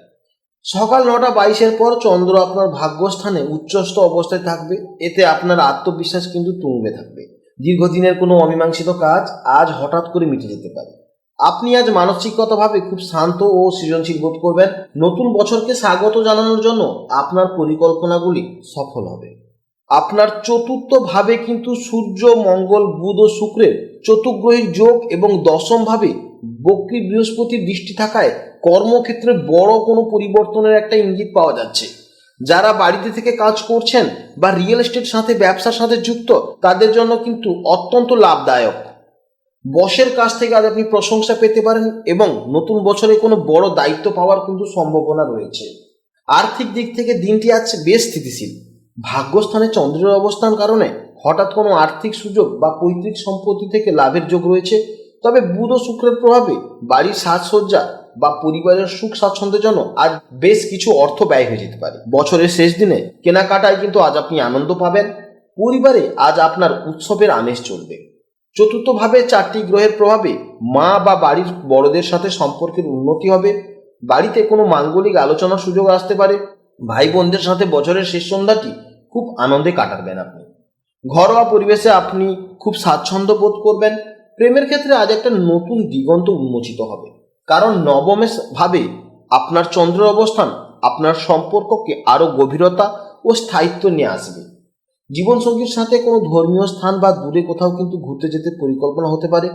সকাল 9টা 22 পর চন্দ্র আপনার ভাগ্যস্থানে উচ্চস্থ অবস্থায় থাকবে। এতে আপনার আত্মবিশ্বাস কিন্তু তুঙ্গে থাকবে। দীর্ঘদিনের কোনো অমীমাংসিত কাজ আজ হঠাৎ করে মিটে যেতে পারে। আপনি আজ মানসিকগতভাবে খুব শান্ত ও সৃজনশীল বোধ করবেন। নতুন বছরকে স্বাগত জানানোর জন্য আপনার পরিকল্পনাগুলি সফল হবে। আপনার চতুর্থ ভাবে কিন্তু সূর্য, মঙ্গল, বুধ ও শুক্রের চতুর্গ্রহীর যোগ এবং দশম ভাবে বক্রী বৃহস্পতির দৃষ্টি থাকায় কর্মক্ষেত্রে বড় কোনো পরিবর্তনের একটা ইঙ্গিত পাওয়া যাচ্ছে। যারা বাড়িতে থেকে কাজ করছেন বা রিয়েল এস্টেট সাথে ব্যবসার সাথে যুক্ত, তাদের জন্য কিন্তু অত্যন্ত লাভদায়ক। বসের কাছ থেকে আজ আপনি প্রশংসা পেতে পারেন এবং নতুন বছরে কোনো বড় দায়িত্ব পাওয়ার কিন্তু সম্ভাবনা রয়েছে। আর্থিক দিক থেকে দিনটি আজ বেশ স্থিতিশীল। ভাগ্যস্থানে চন্দ্রের অবস্থান কারণে হঠাৎ কোনো আর্থিক সুযোগ বা পৈতৃক সম্পত্তি থেকে লাভের যোগ রয়েছে। তবে বুধ ও শুক্রের প্রভাবে বাড়ির সাজসজ্জা বা পরিবারের সুখ স্বাচ্ছন্দ্যের জন্য আজ বেশ কিছু অর্থ ব্যয় হয়ে যেতে পারে। বছরের শেষ দিনে কেনাকাটায় কিন্তু আজ আপনি আনন্দ পাবেন। পরিবারে আজ আপনার উৎসবের আমেজ চলবে। চতুর্থভাবে 4টি গ্রহের প্রভাবে মা বা বাড়ির বড়দের সাথে সম্পর্কের উন্নতি হবে। বাড়িতে কোনো মাঙ্গলিক আলোচনার সুযোগ আসতে পারে। ভাই বোনদের সাথে বছরের শেষ সন্ধ্যাটি খুব আনন্দে কাটাবেন আপনি। ঘরোয়া পরিবেশে আপনি খুব স্বাচ্ছন্দ্য বোধ করবেন। প্রেমের ক্ষেত্রে আজ একটা নতুন দিগন্ত উন্মোচিত হবে, কারণ নবমে ভাবে আপনার চন্দ্রের অবস্থান আপনার সম্পর্ককে আরো গভীরতা ও স্থায়িত্ব নিয়ে আসবে। জীবনসঙ্গীর সাথে কোনো ধর্মীয় স্থান বা দূরে কোথাও কিন্তু ঘুরতে যেতে পরিকল্পনা হতে পারে।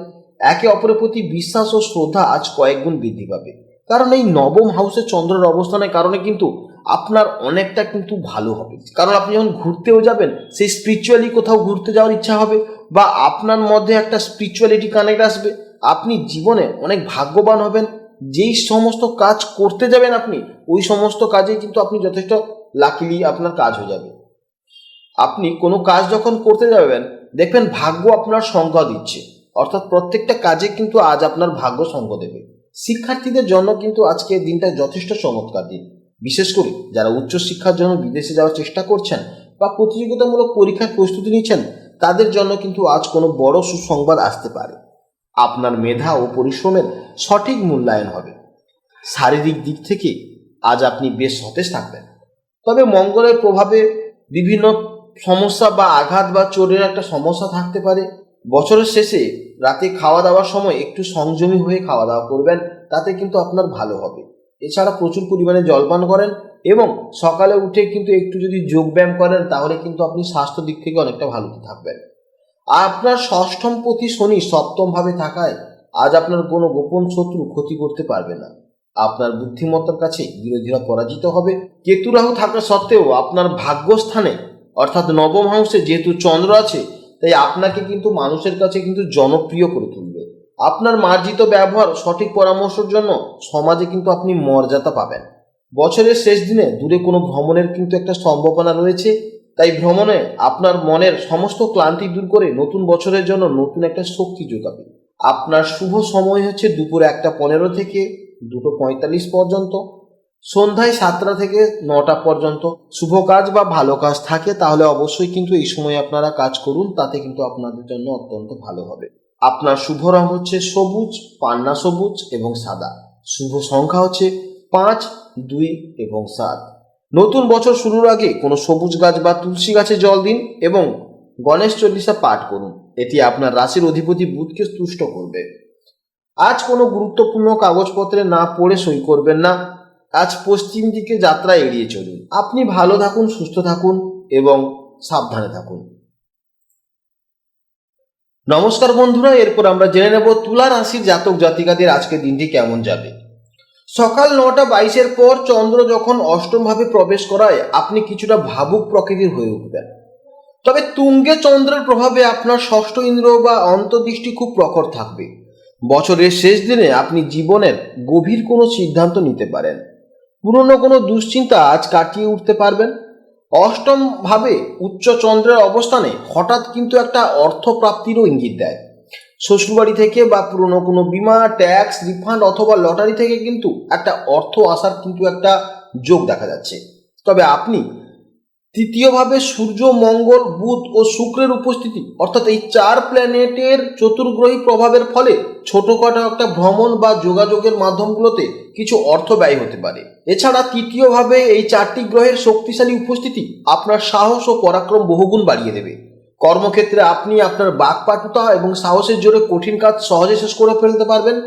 একে অপরের প্রতি বিশ্বাস ও শ্রদ্ধা আজ কয়েক গুণ বৃদ্ধি পাবে, কারণ এই নবম হাউসে চন্দ্রের অবস্থানের কারণে কিন্তু আপনার অনেকটা কিন্তু ভালো হবে। কারণ আপনি যখন ঘুরতেও যাবেন, সেই স্পিরিচুয়ালি কোথাও ঘুরতে যাওয়ার ইচ্ছা হবে বা আপনার মধ্যে একটা স্পিরিচুয়ালিটি কানেক্ট আসবে। আপনি জীবনে অনেক ভাগ্যবান হবেন। যেই সমস্ত কাজ করতে যাবেন আপনি, ওই সমস্ত কাজে কিন্তু আপনি যথেষ্ট লাকিলি আপনার কাজ হয়ে যাবে। আপনি কোনো কাজ যখন করতে যাবেন, দেখবেন ভাগ্য আপনার সঙ্গ দিচ্ছে, অর্থাৎ প্রত্যেকটা কাজে কিন্তু আজ আপনার ভাগ্য সঙ্গ দেবে। শিক্ষার্থীদের জন্য কিন্তু আজকে দিনটা যথেষ্ট চমৎকার দিন। বিশেষ করে যারা উচ্চশিক্ষার জন্য বিদেশে যাওয়ার চেষ্টা করছেন বা প্রতিযোগিতামূলক পরীক্ষার প্রস্তুতি নিচ্ছেন, তাদের জন্য কিন্তু আজ কোনো বড় সুসংবাদ আসতে পারে। আপনার মেধা ও পরিশ্রমের সঠিক মূল্যায়ন হবে। শারীরিক দিক থেকে আজ আপনি বেশ সতেজ থাকবেন। তবে মঙ্গলের প্রভাবে বিভিন্ন সমস্যা বা আঘাত বা চোটের একটা সমস্যা থাকতে পারে। বছরের শেষে রাতে খাওয়া দাওয়ার সময় একটু সংযমী হয়ে খাওয়া দাওয়া করবেন, তাতে কিন্তু আপনার ভালো হবে। এছাড়া প্রচুর পরিমাণে জলপান করেন এবং সকালে উঠে কিন্তু একটু যদি যোগব্যায়াম করেন, তাহলে কিন্তু আপনি স্বাস্থ্য দিক থেকে অনেকটা ভালো থাকবেন। আপনার ষষ্ঠম পতি শনি সপ্তম ভাবে থাকায় আজ আপনার কোনো গোপন শত্রু ক্ষতি করতে পারবে না। আপনার বুদ্ধিমত্তার কাছে বিরোধীরা পরাজিত হবে। কেতু রাহু থাকা সত্ত্বেও আপনার ভাগ্যস্থানে অর্থাৎ নবম হাউসে যেহেতু চন্দ্র আছে, তাই আপনাকে কিন্তু মানুষের কাছে কিন্তু জনপ্রিয় করে তুলবে। আপনার মার্জিত ব্যবহার, সঠিক পরামর্শের জন্য সমাজে কিন্তু আপনি মর্যাদা পাবেন। বছরের শেষ দিনে দূরে কোনো ভ্রমণের কিন্তু একটা সম্ভাবনা রয়েছে, তাই ভ্রমণে আপনার মনের সমস্ত ক্লান্তি দূর করে নতুন বছরের জন্য নতুন একটা শক্তি যোগাবে। আপনার শুভ সময় হচ্ছে দুপুর 1:15 থেকে 2:45 পর্যন্ত, সন্ধ্যায় 7টা থেকে 9টা পর্যন্ত। শুভ কাজ বা ভালো কাজ থাকে তাহলে অবশ্যই কিন্তু এই সময় আপনারা কাজ করুন, তাতে কিন্তু আপনাদের জন্য অত্যন্ত ভালো হবে। আপনার শুভ রং হচ্ছে সবুজ, পান্না সবুজ এবং সাদা। শুভ সংখ্যা হচ্ছে 5, 2 এবং 7। নতুন বছর শুরুর আগে কোনো সবুজ গাছ বা তুলসী গাছে জল দিন এবং গণেশ চল্লিশা পাঠ করুন। এটি আপনার রাশির অধিপতি বুধকে তুষ্ট করবে। আজ কোনো গুরুত্বপূর্ণ কাগজপত্রে না পড়ে সই করবেন না। আজ পশ্চিম দিকে যাত্রা এড়িয়ে চলুন। আপনি ভালো থাকুন, সুস্থ থাকুন এবং সাবধানে থাকুন। নমস্কার বন্ধুরা, এরপর আমরা জেনে নেব তুলা রাশির জাতক জাতিকাদের আজকের দিনটি কেমন যাবে। সকাল 9:22 পর চন্দ্র যখন অষ্টম ভাবে প্রবেশ করায় আপনি কিছুটা ভাবুক প্রকৃতির হয়ে উঠবেন। তবে তুঙ্গে চন্দ্রের প্রভাবে আপনার ষষ্ঠ ইন্দ্রিয় বা অন্তর্দৃষ্টি খুব প্রখর থাকবে। বছরের শেষ দিনে আপনি জীবনের গভীর কোনো সিদ্ধান্ত নিতে পারেন। পুরনো কোনো দুশ্চিন্তা আজ কাটিয়ে উঠতে পারবেন। অষ্টম ভাবে উচ্চ চন্দ্রের অবস্থানে হঠাৎ কিন্তু একটা অর্থ প্রাপ্তিরও ইঙ্গিত দেয়। শ্বশুরবাড়ি থেকে বা পুরনো কোনো বীমা, ট্যাক্স রিফান্ড অথবা লটারি থেকে কিন্তু একটা অর্থ আসার কিন্তু একটা যোগ দেখা যাচ্ছে। তবে আপনি তৃতীয়ভাবে সূর্য, মঙ্গল, বুধ ও শুক্রের উপস্থিতি অর্থাৎ এই 4 প্ল্যানেটের চতুর্গ্রহী প্রভাবের ফলে ছোটখাটো একটা ভ্রমণ বা যোগাযোগের মাধ্যমগুলোতে কিছু অর্থ ব্যয় হতে পারে। এছাড়া তৃতীয়ভাবে এই 4টি গ্রহের শক্তিশালী উপস্থিতি আপনার সাহস ও পরাক্রম বহুগুণ বাড়িয়ে দেবে। কর্মক্ষেত্রে আপনি আপনার বাকপটুতা এবং সাহসের জোরে কঠিন কাজ সহজে শেষ করে ফেলতে পারবেন।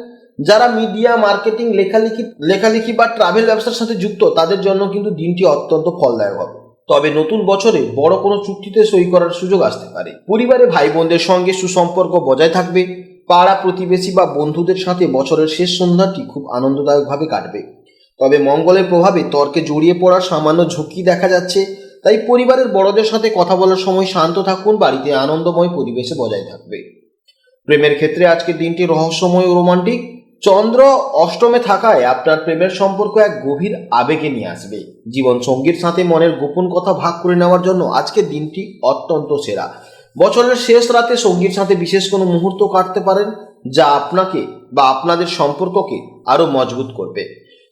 যারা মিডিয়া, মার্কেটিং, লেখালেখি বা ট্রাভেল ব্যবসার সাথে যুক্ত তাদের জন্য কিন্তু দিনটি অত্যন্ত ফলদায়ক হবে। তবে নতুন বছরে বড় কোনো চুক্তিতে সই করার সুযোগ আসতে পারে। পরিবারে ভাই বোনদের সঙ্গে সুসম্পর্ক বজায় থাকবে। পাড়া প্রতিবেশী বা বন্ধুদের সাথে বছরের শেষ সন্ধ্যাটি খুব আনন্দদায়কভাবে কাটবে। তবে মঙ্গলের প্রভাবে তর্কে জড়িয়ে পড়ার সামান্য ঝুঁকি দেখা যাচ্ছে। তাই পরিবারের বড়দের সাথে কথা বলার সময় শান্ত থাকুন, বাড়িতে আনন্দময় পরিবেশে বজায় থাকবে। প্রেমের ক্ষেত্রে আজকের দিনটি রহস্যময় ও রোমান্টিক। চন্দ্র অষ্টমে থাকায় আপনার প্রেমের সম্পর্ক এক গভীর আবেগে নিয়ে আসবে। জীবন সঙ্গীর সাথে মনের গোপন কথা ভাগ করে নেওয়ার জন্য আজকের দিনটি অত্যন্ত সেরা। বছরের শেষ রাতে সঙ্গীর সাথে বিশেষ কোনো মুহূর্ত কাটতে পারেন, যা আপনাকে বা আপনাদের সম্পর্ককে আরো মজবুত করবে।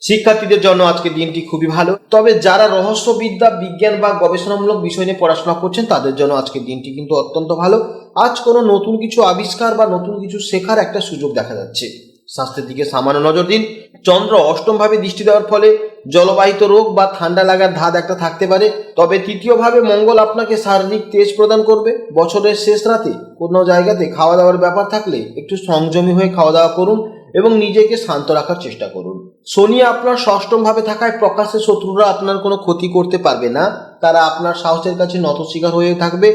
শিক্ষার্থীদের জন্য আজকের দিনটি খুবই ভালো। তবে যারা রহস্যবিদ্যা, বিজ্ঞান বা গবেষণামূলক বিষয় নিয়ে পড়াশোনা করছেন তাদের জন্য আজকের দিনটি কিন্তু অত্যন্ত ভালো। আজ কোনো নতুন কিছু আবিষ্কার বা নতুন কিছু শেখার একটা সুযোগ দেখা যাচ্ছে। স্বাস্থ্যের দিকে সামান্য নজর দিন। চন্দ্র অষ্টমভাবে দৃষ্টি দেওয়ার ফলে জলবাহিত রোগ বা ঠান্ডা লাগার ধাত একটা থাকতে পারে। তবে তৃতীয়ভাবে মঙ্গল আপনাকে শারীরিক তেজ প্রদান করবে। বছরের শেষ রাতে কোনো জায়গাতে খাওয়া দাওয়ার ব্যাপার থাকলে একটু সংযমী হয়ে খাওয়া দাওয়া করুন এবং নিজেকে শান্ত রাখার চেষ্টা করুন। শনি আপনার ষষ্ঠম ভাবে থাকায় প্রকাশ্যে শত্রুরা আপনার কোনো ক্ষতি করতে পারবে না। তারা আপনার সাহসের কাছে নতস্বীকার হয়ে থাকবে।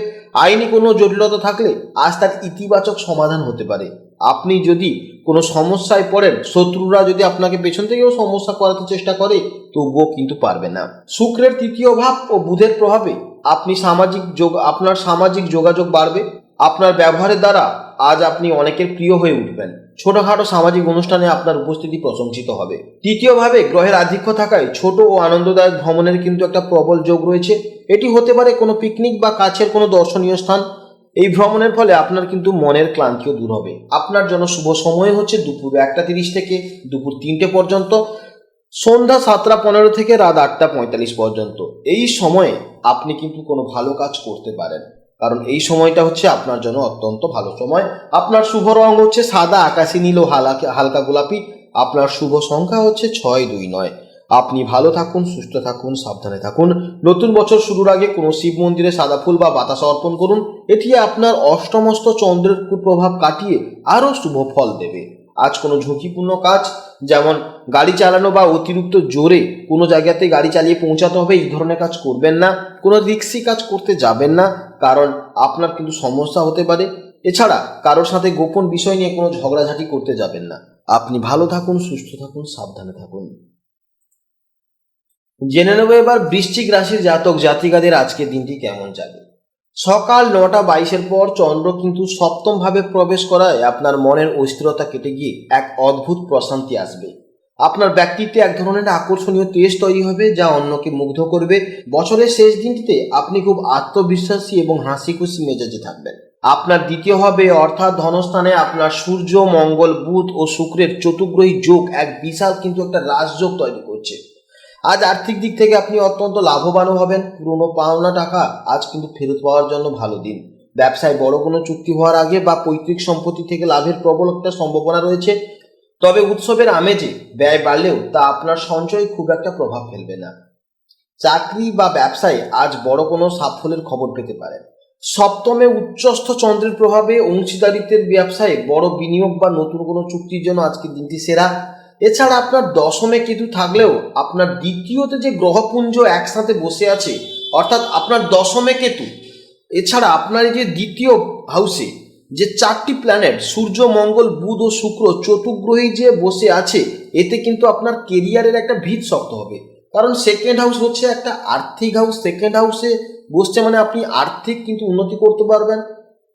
আইনি কোনো জটিলতা থাকলে আজ তার ইতিবাচক সমাধান হতে পারে। আপনি যদি কোনো সমস্যায় পড়েন, শত্রুরা যদি আপনাকে পেছন থেকেও সমস্যা করাতে চেষ্টা করে তবুও কিন্তু পারবে না। শুক্রের তৃতীয় ভাব ও বুধের প্রভাবে আপনার সামাজিক যোগাযোগ বাড়বে। আপনার ব্যবহারের দ্বারা আজ আপনি অনেকের প্রিয় হয়ে উঠবেন। ছোটখাটো সামাজিক অনুষ্ঠানে আপনার উপস্থিতি প্রশংসিত হবে। তৃতীয়ভাবে গ্রহের আধিক্য থাকায় ছোট ও আনন্দদায়ক ভ্রমণের কিন্তু একটা প্রবল যোগ রয়েছে। এটি হতে পারে কোনো পিকনিক বা কাছের কোনো দর্শনীয় স্থান। এই ভ্রমণের ফলে আপনার কিন্তু মনের ক্লান্তিও দূর হবে। আপনার জন্য শুভ সময় হচ্ছে দুপুর 1:30 থেকে দুপুর 3টে পর্যন্ত, সন্ধ্যা 7:15 থেকে রাত 8:45 পর্যন্ত। এই সময়ে আপনি কিন্তু কোনো ভালো কাজ করতে পারেন, কারণ এই সময়টা হচ্ছে আপনার জন্য অত্যন্ত ভালো সময়। আপনার শুভ রং হচ্ছে সাদা, আকাশি নীল ও হালকা গোলাপি। আপনার শুভ সংখ্যা হচ্ছে 629। আপনি ভালো থাকুন, সুস্থ থাকুন, সাবধানে থাকুন। নতুন বছর শুরুর আগে কোনো শিব মন্দিরে সাদা ফুল বা বাতাসা অর্পণ করুন। এটি আপনার অষ্টমস্ত চন্দ্রের কুপ্রভাব কাটিয়ে আরও শুভ ফল দেবে। আজ কোনো ঝুঁকিপূর্ণ কাজ যেমন গাড়ি চালানো বা অতিরিক্ত জোরে কোনো জায়গাতে গাড়ি চালিয়ে পৌঁছাতে হবে, এই ধরনের কাজ করবেন না। কোনো রিস্কি কাজ করতে যাবেন না, কারণ আপনার কিন্তু সমস্যা হতে পারে। এছাড়া কারোর সাথে গোপন বিষয় নিয়ে কোনো ঝগড়াঝাটি করতে যাবেন না। আপনি ভালো থাকুন, সুস্থ থাকুন, সাবধানে থাকুন। জেনে নেব এবার বৃশ্চিক রাশির জাতক জাতিকাদের আজকের দিনটি কেমন যাবে। সকাল 9:22 পর চন্দ্র কিন্তু সপ্তম ভাবে প্রবেশ করায় আপনার মনের অস্থিরতা কেটে গিয়ে এক অদ্ভুত প্রশান্তি আসবে। আপনার ব্যক্তিত্বে এক ধরনের আকর্ষণীয় তেজ তৈরি হবে যা অন্যকে মুগ্ধ করবে। বছরের শেষ দিনটিতে আপনি খুব আত্মবিশ্বাসী এবং হাসি খুশি মেজাজে থাকবেন। আপনার দ্বিতীয় হবে অর্থাৎ ধনস্থানে আপনার সূর্য, মঙ্গল, বুধ ও শুক্রের চতুর্গ্রহী যোগ এক বিশাল কিন্তু একটা রাজযোগ তৈরি করছে। আজ আর্থিক দিক থেকে আপনি অত্যন্ত লাভবানও হবেন। পুরনো পাওনা টাকা আজ কিন্তু ফেরত পাওয়ার জন্য ভালো দিন। ব্যবসায় বড় কোনো চুক্তি হওয়ার আগে বা পৈতৃক সম্পত্তি থেকে লাভের প্রবল একটা সম্ভাবনা রয়েছে। তবে উৎসবের আমেজে ব্যয় বাড়লেও তা আপনার সঞ্চয়ে খুব একটা প্রভাব ফেলবে না। চাকরি বা ব্যবসায় আজ বড় কোনো সাফল্যের খবর পেতে পারেন। সপ্তমে উচ্চস্থ চন্দ্রের প্রভাবে অংশীদারিত্বের ব্যবসায় বড় বিনিয়োগ বা নতুন কোনো চুক্তির জন্য আজকের দিনটি সেরা। এছাড়া আপনার দশমে কেতু থাকলেও আপনার দ্বিতীয়তে যে গ্রহপুঞ্জ একসাথে বসে আছে, অর্থাৎ আপনার দশমে কেতু, এছাড়া আপনার এই যে দ্বিতীয় হাউসে যে চারটি প্ল্যানেট সূর্য, মঙ্গল, বুধ ও শুক্র চতুর্গ্রহী যে বসে আছে, এতে কিন্তু আপনার কেরিয়ারের একটা ভিত শক্ত হবে। কারণ সেকেন্ড হাউস হচ্ছে একটা আর্থিক হাউস, সেকেন্ড হাউসে বসছে মানে আপনি আর্থিক কিন্তু উন্নতি করতে পারবেন।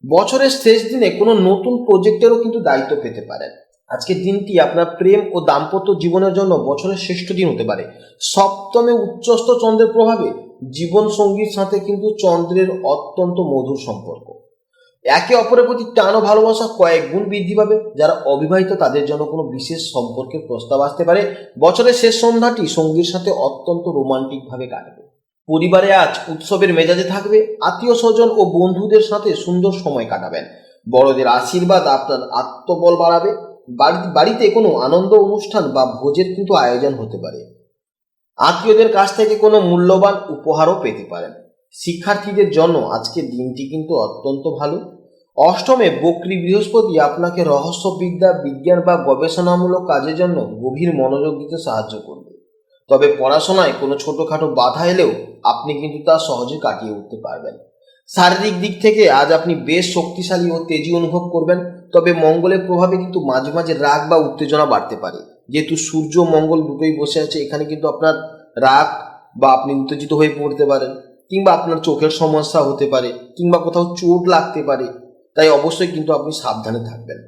বছরের শেষ দিনে কোনো নতুন প্রজেক্টেরও কিন্তু দায়িত্ব পেতে পারেন। আজকের দিনটি আপনার প্রেম ও দাম্পত্য জীবনের জন্য বছরের শ্রেষ্ঠ দিন হতে পারে। সপ্তমে উচ্চস্থ চন্দ্রের প্রভাবে জীবন সঙ্গীর সাথে কিন্তু চন্দ্রের অত্যন্ত মধুর সম্পর্ক। একে অপরের প্রতি টান ও ভালোবাসা কয়েক গুণ বৃদ্ধি পাবে। যারা অবিবাহিত তাদের জন্য কোনো বিশেষ সম্পর্কের প্রস্তাব আসতে পারে। বছরের শেষ সন্ধ্যাটি সঙ্গীর সাথে অত্যন্ত রোমান্টিকভাবে কাটবে। পরিবারে আজ উৎসবের মেজাজে থাকবে। আত্মীয় স্বজন ও বন্ধুদের সাথে সুন্দর সময় কাটাবেন। বড়দের আশীর্বাদ আপনার আত্মবল বাড়াবে। বাড়িতে কোনো আনন্দ অনুষ্ঠান বা ভোজের কিন্তু আয়োজন হতে পারে। আত্মীয়দের কাছ থেকে কোনো মূল্যবান উপহারও পেতে পারেন। শিক্ষার্থীদের জন্য আজকের দিনটি কিন্তু অত্যন্ত ভালো। অষ্টমে বক্রী বৃহস্পতি আপনাকে রহস্যবিদ্যা, বিজ্ঞান বা গবেষণামূলক কাজের জন্য গভীর মনোযোগ দিতে সাহায্য করবে। তবে পড়াশোনায় কোনো ছোটোখাটো বাধা এলেও আপনি কিন্তু তা সহজে কাটিয়ে উঠতে পারবেন। শারীরিক দিক থেকে আজ আপনি বেশ শক্তিশালী ও তেজি অনুভব করবেন। তবে মঙ্গলের প্রভাবে কিন্তু মাঝে মাঝে রাগ বা উত্তেজনা বাড়তে পারে। যেহেতু সূর্য মঙ্গল দুটোই বসে আছে, এখানে কিন্তু আপনার রাগ বা আপনি উত্তেজিত হয়ে পড়তে পারেন, কিংবা আপনার চোখের সমস্যা হতে পারে, কিংবা কোথাও চোট লাগতে পারে। তাই অবশ্যই কিন্তু আপনি সাবধানে থাকবেন।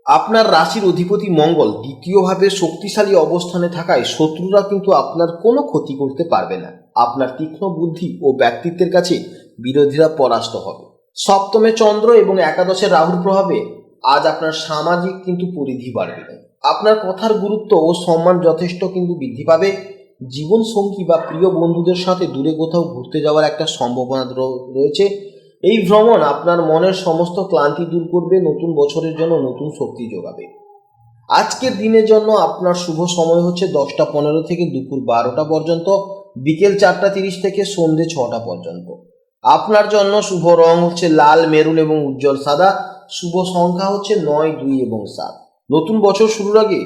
আপনার রাশির অধিপতি মঙ্গল দ্বিতীয়ভাবে শক্তিশালী অবস্থানে থাকায় শত্রুরা কিন্তু আপনার কোনো ক্ষতি করতে পারবে না। আপনার তীক্ষ্ণ বুদ্ধি ও ব্যক্তিত্বের কাছে বিরোধীরা পরাস্ত হবে। সপ্তমে চন্দ্র এবং একাদশে রাহুর প্রভাবে আজ আপনার সামাজিক কিন্তু পরিধি বাড়বে। আপনার কথার গুরুত্ব ও সম্মান যথেষ্ট কিন্তু বৃদ্ধি পাবে। জীবন সঙ্গী বা প্রিয় বন্ধুদের সাথে দূরে কোথাও ঘুরতে যাওয়ার একটা সম্ভাবনা রয়েছে। এই ভ্রমণ আপনার মনের সমস্ত ক্লান্তি দূর করবে, নতুন বছরের জন্য নতুন শক্তি যোগাবে। আজকের দিনের জন্য আপনার শুভ সময় হচ্ছে 10টা 15 থেকে দুপুর 12টা পর্যন্ত, বিকেল 4টা 30 থেকে সন্ধ্যে 6টা পর্যন্ত। আপনার জন্য শুভ রং হচ্ছে লাল, মেরুন এবং উজ্জ্বল সাদা। শুভ সংখ্যা হচ্ছে 9, 2 এবং 7। নতুন বছর শুরুর আগে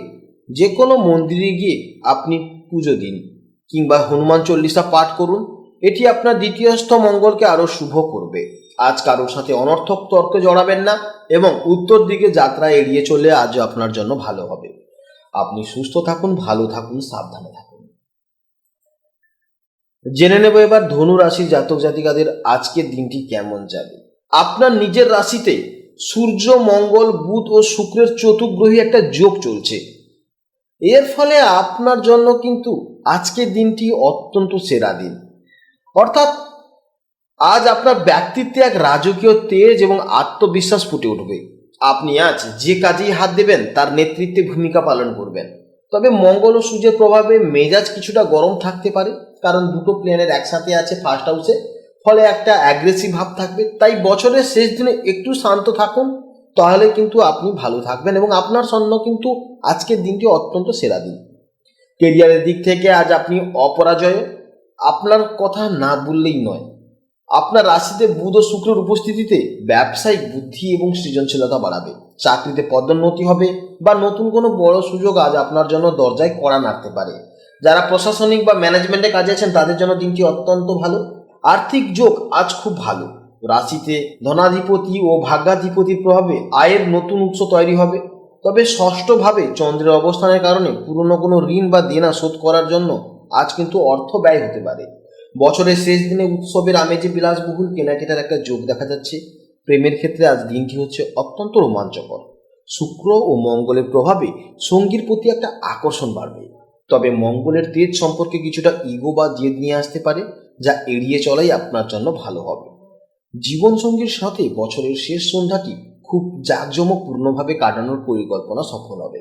যে কোনো মন্দিরে গিয়ে আপনি পুজো দিন কিংবা হনুমান চল্লিশা পাঠ করুন। এটি আপনার দ্বিতীয়স্থ মঙ্গলকে আরও শুভ করবে। আজ কারোর সাথে অনর্থক তর্কে জড়াবেন না এবং উত্তর দিকে যাত্রা এড়িয়ে চলে আজ আপনার জন্য ভালো হবে। আপনি সুস্থ থাকুন, ভালো থাকুন, সাবধানে থাকুন। জেনে নেব এবার ধনু রাশির জাতক জাতিকাদের আজকের দিনটি কেমন যাবে। আপনার নিজের রাশিতে সূর্য, মঙ্গল, বুধ ও শুক্রের চতুর্গ্রহী একটা যোগ চলছে। এর ফলে আপনার জন্য কিন্তু আজকের দিনটি অত্যন্ত সেরা দিন। অর্থাৎ আজ আপনার ব্যক্তিত্বে এক রাজকীয় তেজ এবং আত্মবিশ্বাস ফুটে উঠবে। আপনি আজ যে কাজেই হাত দেবেন তার নেতৃত্বে ভূমিকা পালন করবেন। তবে মঙ্গল ও সূর্যের প্রভাবে মেজাজ কিছুটা গরম থাকতে পারে, কারণ দুটো প্ল্যানেট একসাথে আছে ফার্স্ট হাউসে, ফলে একটা অ্যাগ্রেসিভ ভাব থাকবে। তাই বছরের শেষ দিনে একটু শান্ত থাকুন, তাহলে কিন্তু আপনি ভালো থাকবেন এবং আপনার জন্য কিন্তু আজকের দিনটি অত্যন্ত সেরা দিন। কেরিয়ারের দিক থেকে আজ আপনি অপরাজয়, আপনার কথা না বললেই নয়। আপনার রাশিতে বুধ ও শুক্রের উপস্থিতিতে ব্যবসায়িক বুদ্ধি এবং সৃজনশীলতা বাড়াবে। চাকরিতে পদোন্নতি হবে বা নতুন কোনো বড় সুযোগ আজ আপনার জন্য দরজায় কড়া নাড়তে পারে। যারা প্রশাসনিক বা ম্যানেজমেন্টে কাজে আছেন তাদের জন্য দিনটি অত্যন্ত ভালো। আর্থিক যোগ আজ খুব ভালো। রাশিতে ধনাধিপতি ও ভাগ্যাধিপতির প্রভাবে আয়ের নতুন উৎস তৈরি হবে। তবে ষষ্ঠভাবে চন্দ্রের অবস্থানের কারণে পুরনো কোনো ঋণ বা দেনা শোধ করার জন্য আজ কিন্তু অর্থ ব্যয় হতে পারে। বছরের শেষ দিনে উৎসবের আমেজে বিলাসবহুল কেনাকাটার একটা যোগ দেখা যাচ্ছে। প্রেমের ক্ষেত্রে আজ দিনটি হচ্ছে অত্যন্ত রোমাঞ্চকর। শুক্র ও মঙ্গলের প্রভাবে সঙ্গীর প্রতি একটা আকর্ষণ বাড়বে। তবে মঙ্গলের তেজ সম্পর্কে কিছুটা ইগো বা জেদ নিয়ে আসতে পারে, যা এড়িয়ে চলাই আপনার জন্য ভালো হবে। জীবনসঙ্গীর সাথে বছরের শেষ সন্ধ্যাটি খুব জাঁকজমকপূর্ণভাবে কাটানোর পরিকল্পনা সফল হবে।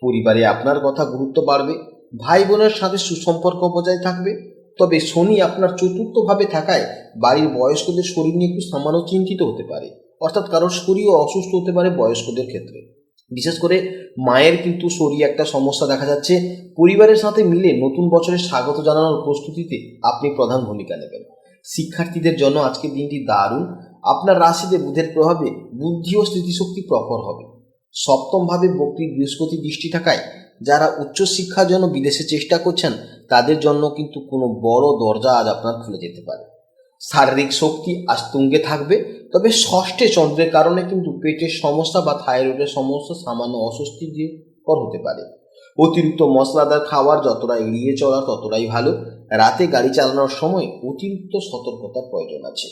পরিবারে আপনার কথা গুরুত্ব বাড়বে, ভাই বোনের সাথে সুসম্পর্ক বজায় থাকবে। তবে শনি আপনার চতুর্থভাবে থাকায় বাড়ির বয়স্কদের শরীর নিয়ে একটু সামান্য চিন্তিত হতে পারে, অর্থাৎ কারোর শরীরও অসুস্থ হতে পারে বয়স্কদের ক্ষেত্রে। বিশেষ করে মায়ের কিন্তু শরীরে একটা সমস্যা দেখা যাচ্ছে। পরিবারের সাথে মিলে নতুন বছরের স্বাগত জানানোর প্রস্তুতিতে আপনি প্রধান ভূমিকা নেবেন। শিক্ষার্থীদের জন্য আজকের দিনটি দারুণ। আপনার রাশিতে বুধের প্রভাবে বুদ্ধি ও স্মৃতিশক্তি প্রখর হবে। সপ্তমভাবে বক্রী বৃহস্পতি দৃষ্টি থাকায় যারা উচ্চশিক্ষার জন্য বিদেশে চেষ্টা করছেন তাদের জন্য কিন্তু কোনো বড় দরজা আজ আপনার খুলে যেতে পারে। শারীরিক শক্তি আজ তুঙ্গে থাকবে, তবে ষষ্ঠে চন্দ্রের কারণে কিন্তু পেটের সমস্যা বা থাইরয়েডের সমস্যা সামান্য অস্বস্তি দিয়ে হতে পারে। অতিরিক্ত মশলাদার খাবার যতটা এড়িয়ে চলা ততটাই ভালো। রাতে গাড়ি চালানোর সময় অতিরিক্ত সতর্কতার প্রয়োজন আছে।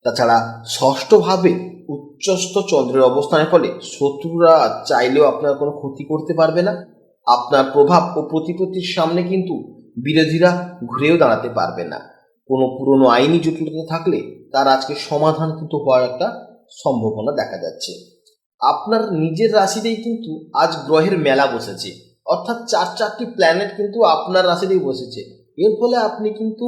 তাছাড়া ষষ্ঠভাবে উচ্চস্থ চন্দ্রের অবস্থানের ফলে শত্রুরা চাইলেও আপনার কোনো ক্ষতি করতে পারবে না। আপনার প্রভাব ও প্রতিপত্তির সামনে কিন্তু বিরোধীরা ঘুরেও দাঁড়াতে পারবে না। কোনো পুরনো আইনি জটিলতা থাকলে তার আজকে সমাধান কিন্তু হওয়ার একটা সম্ভাবনা দেখা যাচ্ছে। আপনার নিজের রাশিতেই কিন্তু আজ গ্রহের মেলা বসেছে, অর্থাৎ চারটি প্ল্যানেট কিন্তু আপনার রাশিতেই বসেছে। এর ফলে আপনি কিন্তু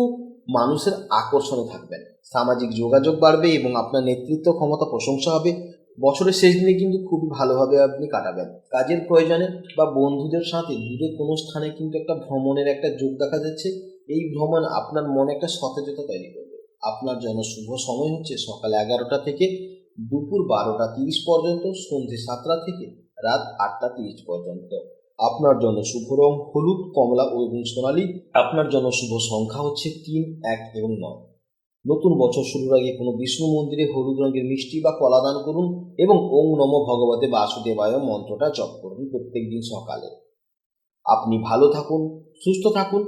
মানুষের আকর্ষণে থাকবেন, সামাজিক যোগাযোগ বাড়বে এবং আপনার নেতৃত্ব ক্ষমতা প্রশংসা হবে। বছরের শেষ দিনে কিন্তু খুবই ভালোভাবে আপনি কাটাবেন। কাজের প্রয়োজনে বা বন্ধুদের সাথে দূরে কোনো স্থানে কিন্তু একটা ভ্রমণের একটা যোগ দেখা যাচ্ছে। এই ভ্রমণ আপনার মনে একটা সতেজতা তৈরি করবে। আপনার জন্য শুভ সময় হচ্ছে সকাল 11টা থেকে দুপুর 12টা 30 পর্যন্ত, সন্ধ্যে 7টা থেকে রাত 8টা 30 পর্যন্ত। আপনার জন্য শুভ রং হলুদ, কমলা এবং সোনালী। আপনার জন্য শুভ সংখ্যা হচ্ছে 3, 1 এবং 9। নতুন বছর শুরুর আগে কোনো বিষ্ণু মন্দিরে হলুদ রঙের মিষ্টি বা কলা দান করুন এবং ওম নমো ভগবতে বাসুদেবায় মন্ত্রটা জপ করুন প্রত্যেক দিন সকালে। আপনি ভালো থাকুন, সুস্থ থাকুন।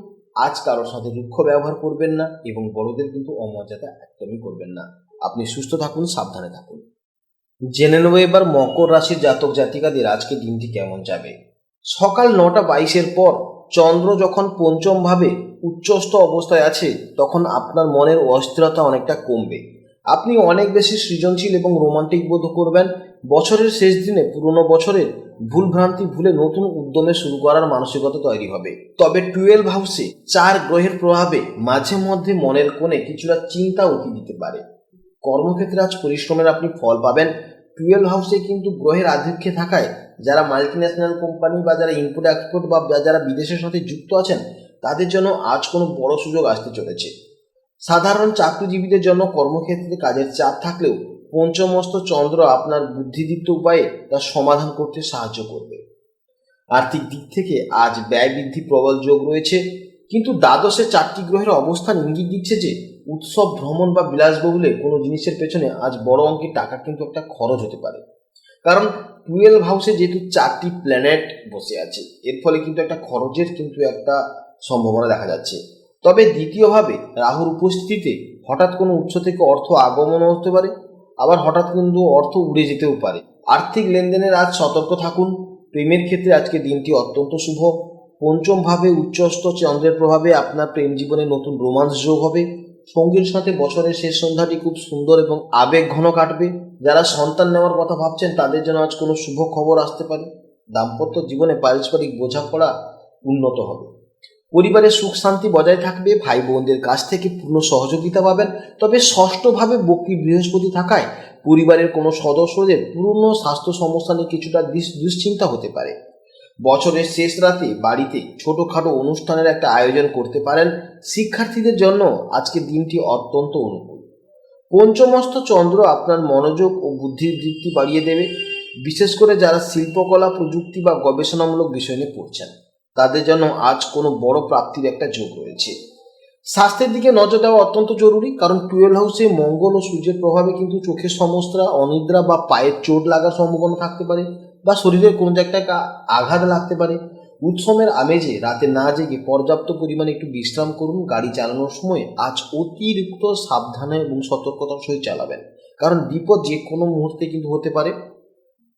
আজ কারোর সাথে রুক্ষ ব্যবহার করবেন না এবং বড়দের কিন্তু অমর্যাদা একদমই করবেন না। আপনি সুস্থ থাকুন, সাবধানে থাকুন। জেনে নেব এবার মকর রাশির জাতক জাতিকাদের আজকে দিনটি কেমন যাবে। সকাল 9টা 22-এর পর চন্দ্র যখন পঞ্চম ভাবে উচ্চস্থ অবস্থায় আছে তখন আপনার মনের অস্থিরতা অনেকটা কমবে। আপনি অনেক বেশি সৃজনশীল এবং রোমান্টিক বোধ করবেন। বছরের শেষ দিনে পুরনো বছরের ভুলভ্রান্তি ভুলে নতুন উদ্যমে শুরু করার মানসিকতা তৈরি হবে। তবে 12 হাউসে 4 গ্রহের প্রভাবে মাঝে মধ্যে মনের কোণে কিছুটা চিন্তা উকি দিতে পারে। কর্মক্ষেত্রে আজ পরিশ্রমের আপনি ফল পাবেন। 12 হাউসে কিন্তু গ্রহের আধিক্যে থাকায় যারা মাল্টিন্যাশনাল কোম্পানি বা যারা ইম্পোর্ট এক্সপোর্ট বা যারা বিদেশের সাথে যুক্ত আছেন তাদের জন্য আজ কোনো বড় সুযোগ আসতে চলেছে। সাধারণ চাকরিজীবীদের জন্য কর্মক্ষেত্রে কাজের চাপ থাকলেও পঞ্চমস্ত চন্দ্র আপনার বুদ্ধিদীপ্ত উপায়ে তার সমাধান করতে সাহায্য করবে। আর্থিক দিক থেকে আজ ব্যয় বৃদ্ধি প্রবল যোগ রয়েছে, কিন্তু দ্বাদশে 4টি গ্রহের অবস্থান ইঙ্গিত দিচ্ছে যে উৎসব, ভ্রমণ বা বিলাসবহুলে কোনো জিনিসের পেছনে আজ বড় অঙ্কের টাকা কিন্তু একটা খরচ হতে পারে। কারণ 12 হাউসে যেহেতু 4টি প্ল্যানেট বসে আছে, এর ফলে কিন্তু একটা খরচের কিন্তু একটা সম্ভাবনা দেখা যাচ্ছে। তবে দ্বিতীয়ভাবে রাহুর উপস্থিতিতে হঠাৎ কোনো উৎস থেকে অর্থ আগমনও হতে পারে, আবার হঠাৎ কিন্তু অর্থ উড়ে যেতেও পারে। আর্থিক লেনদেনের আজ সতর্ক থাকুন। প্রেমের ক্ষেত্রে আজকে দিনটি অত্যন্ত শুভ। পঞ্চম ভাবে উচ্চস্থ চন্দ্রের প্রভাবে আপনার প্রেম জীবনে নতুন রোমান্স যোগ হবে। সঙ্গীর সাথে বছরের শেষ সন্ধ্যাটি খুব সুন্দর এবং আবেগ ঘন কাটবে। যারা সন্তান নেওয়ার কথা ভাবছেন তাদের জন্য আজ কোনো শুভ খবর আসতে পারে। দাম্পত্য জীবনে পারস্পরিক বোঝাপড়া উন্নত হবে। পরিবারের সুখ শান্তি বজায় থাকবে। ভাই বোনদের কাছ থেকে পূর্ণ সহযোগিতা পাবেন। তবে ষষ্ঠভাবে বক্রী বৃহস্পতি থাকায় পরিবারের কোনো সদস্যদের পুরনো স্বাস্থ্য সমস্যা নিয়ে কিছুটা দুশ্চিন্তা হতে পারে। বছরের শেষ রাতে বাড়িতে ছোটোখাটো অনুষ্ঠানের একটা আয়োজন করতে পারেন। শিক্ষার্থীদের জন্য আজকের দিনটি অত্যন্ত অনুকূল। পঞ্চমস্ত চন্দ্র আপনার মনোযোগ ও বুদ্ধির বৃত্তি বাড়িয়ে দেবে। বিশেষ করে যারা শিল্পকলা, প্রযুক্তি বা গবেষণামূলক বিষয় নিয়ে পড়ছেন তাদের জন্য আজ কোনো বড় প্রাপ্তির একটা যোগ রয়েছে। স্বাস্থ্যের দিকে নজর দেওয়া অত্যন্ত জরুরি, কারণ 12 হাউসে মঙ্গল ও সূর্যের প্রভাবে কিন্তু চোখের সমস্যা, অনিদ্রা বা পায়ের চোট লাগার সম্ভাবনা থাকতে পারে, বা শরীরের কোনো একটা আঘাত লাগতে পারে। উৎসবের আমেজে রাতে না জেগে পর্যাপ্ত পরিমাণে একটু বিশ্রাম করুন। গাড়ি চালানোর সময় আজ অতিরিক্ত সাবধানে এবং সতর্কতার সহিত চালাবেন, কারণ বিপদ যে কোনো মুহূর্তে কিন্তু হতে পারে।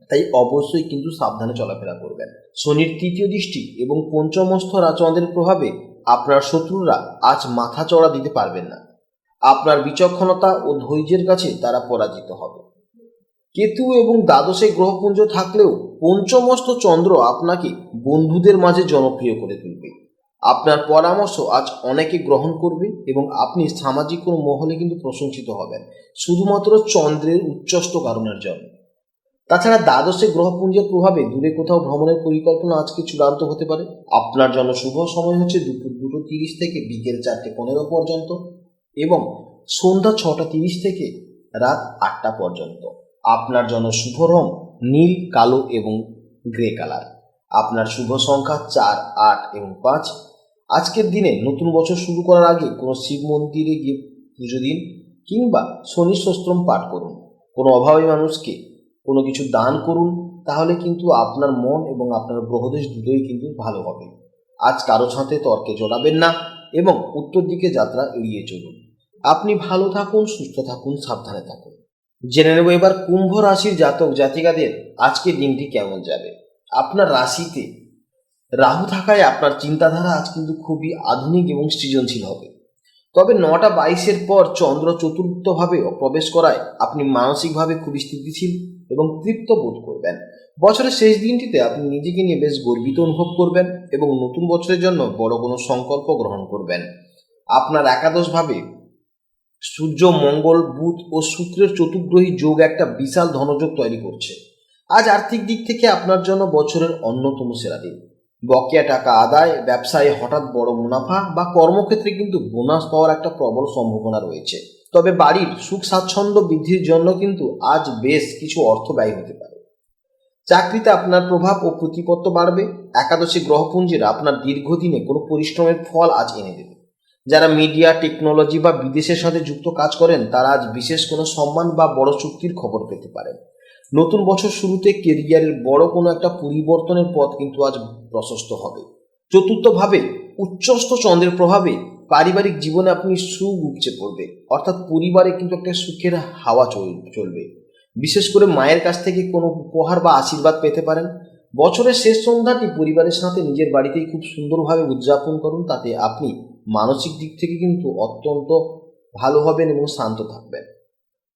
তাই অবশ্যই কিন্তু সাবধানে চলাফেরা করবেন। শনির তৃতীয় দৃষ্টি এবং পঞ্চমস্থ চন্দ্রের প্রভাবে আপনার শত্রুরা আজ মাথা চড়া দিতে পারবেন না। আপনার বিচক্ষণতা ও ধৈর্যের কাছে তারা পরাজিত হবে। কেতু এবং দ্বাদশে গ্রহপুঞ্জ থাকলেও পঞ্চমস্ত চন্দ্র আপনাকে বন্ধুদের মাঝে জনপ্রিয় করে তুলবে। আপনার পরামর্শ আজ অনেকে গ্রহণ করবে এবং আপনি সামাজিক কোনো মহলে কিন্তু প্রশংসিত হবেন, শুধুমাত্র চন্দ্রের উচ্চষ্ট কারণের জন্য। তাছাড়া দ্বাদশে গ্রহপুঞ্জের প্রভাবে দূরে কোথাও ভ্রমণের পরিকল্পনা আজকে চূড়ান্ত হতে পারে। আপনার জন্য শুভ সময় হচ্ছে দুপুর 2:30 থেকে বিকেল 4:15 পর্যন্ত এবং সন্ধ্যা 6:30 থেকে রাত 8টা পর্যন্ত। আপনার জন্য শুভ রং নীল, কালো এবং গ্রে কালার। আপনার শুভ সংখ্যা 4, 8 এবং 5। আজকের দিনে নতুন বছর শুরু করার আগে কোনো শিব মন্দিরে গিয়ে পুজো দিন কিংবা শনি স্তোত্রম পাঠ করুন। কোনো অভাবী মানুষকে কোনো কিছু দান করুন, তাহলে কিন্তু আপনার মন এবং আপনার গ্রহদেশ দুটোই কিন্তু ভালো হবে। আজ কারো সাথে তর্কে জড়াবেন না এবং উত্তর দিকে যাত্রা এড়িয়ে চলুন। আপনি ভালো থাকুন, সুস্থ থাকুন, সাবধানে থাকুন। জেনে নেব এবার কুম্ভ রাশির জাতক জাতিকাদের আজকের দিনটি কেমন যাবে। আপনার রাশিতে রাহু থাকায় আপনার চিন্তাধারা আজ কিন্তু খুবই আধুনিক এবং সৃজনশীল হবে। তবে 9:22 পর চন্দ্র চতুর্থভাবে প্রবেশ করায় আপনি মানসিকভাবে খুবই স্থিতিশীল এবং তৃপ্ত বোধ করবেন। বছরের শেষ দিনটিতে আপনি নিজেকে নিয়ে বেশ গর্বিত অনুভব করবেন এবং নতুন বছরের জন্য বড় কোনো সংকল্প গ্রহণ করবেন। আপনার একাদশভাবে সূর্য, মঙ্গল, বুধ ও শুক্রের চতুর্গ্রহী যোগ একটা বিশাল ধনযোগ তৈরি করছে। আজ আর্থিক দিক থেকে আপনার জন্য বছরের অন্যতম সেরা দিন। বকেয়া টাকা আদায়, ব্যবসায় হঠাৎ বড় মুনাফা বা কর্মক্ষেত্রে কিন্তু বোনাস পাওয়ার একটা প্রবল সম্ভাবনা রয়েছে। তবে বাড়ির সুখ স্বাচ্ছন্দ্য বৃদ্ধির জন্য কিন্তু আজ বেশ কিছু অর্থ ব্যয় হতে পারে। চাকরিতে আপনার প্রভাব ও প্রতিপত্ত বাড়বে। একাদশী গ্রহপুঞ্জের আপনার দীর্ঘদিনে কোনো পরিশ্রমের ফল আজ এনে দেবে। যারা মিডিয়া, টেকনোলজি বা বিদেশের সাথে যুক্ত কাজ করেন তারা আজ বিশেষ কোনো সম্মান বা বড় চুক্তির খবর পেতে পারেন। নতুন বছর শুরুতে কেরিয়ারের বড় কোনো একটা পরিবর্তনের পথ কিন্তু আজ প্রশস্ত হবে। চতুর্থভাবে উচ্চস্থ চন্দ্রের প্রভাবে পারিবারিক জীবনে আপনি সুখ উপচে পড়বে, অর্থাৎ পরিবারে কিন্তু একটা সুখের হাওয়া চলবে। বিশেষ করে মায়ের কাছ থেকে কোনো উপহার বা আশীর্বাদ পেতে পারেন। বছরের শেষ সন্ধ্যাটি পরিবারের সাথে নিজের বাড়িতেই খুব সুন্দরভাবে উদযাপন করুন, তাতে আপনি মানসিক দিক থেকে কিন্তু অত্যন্ত ভালো হবেন এবং শান্ত থাকবেন।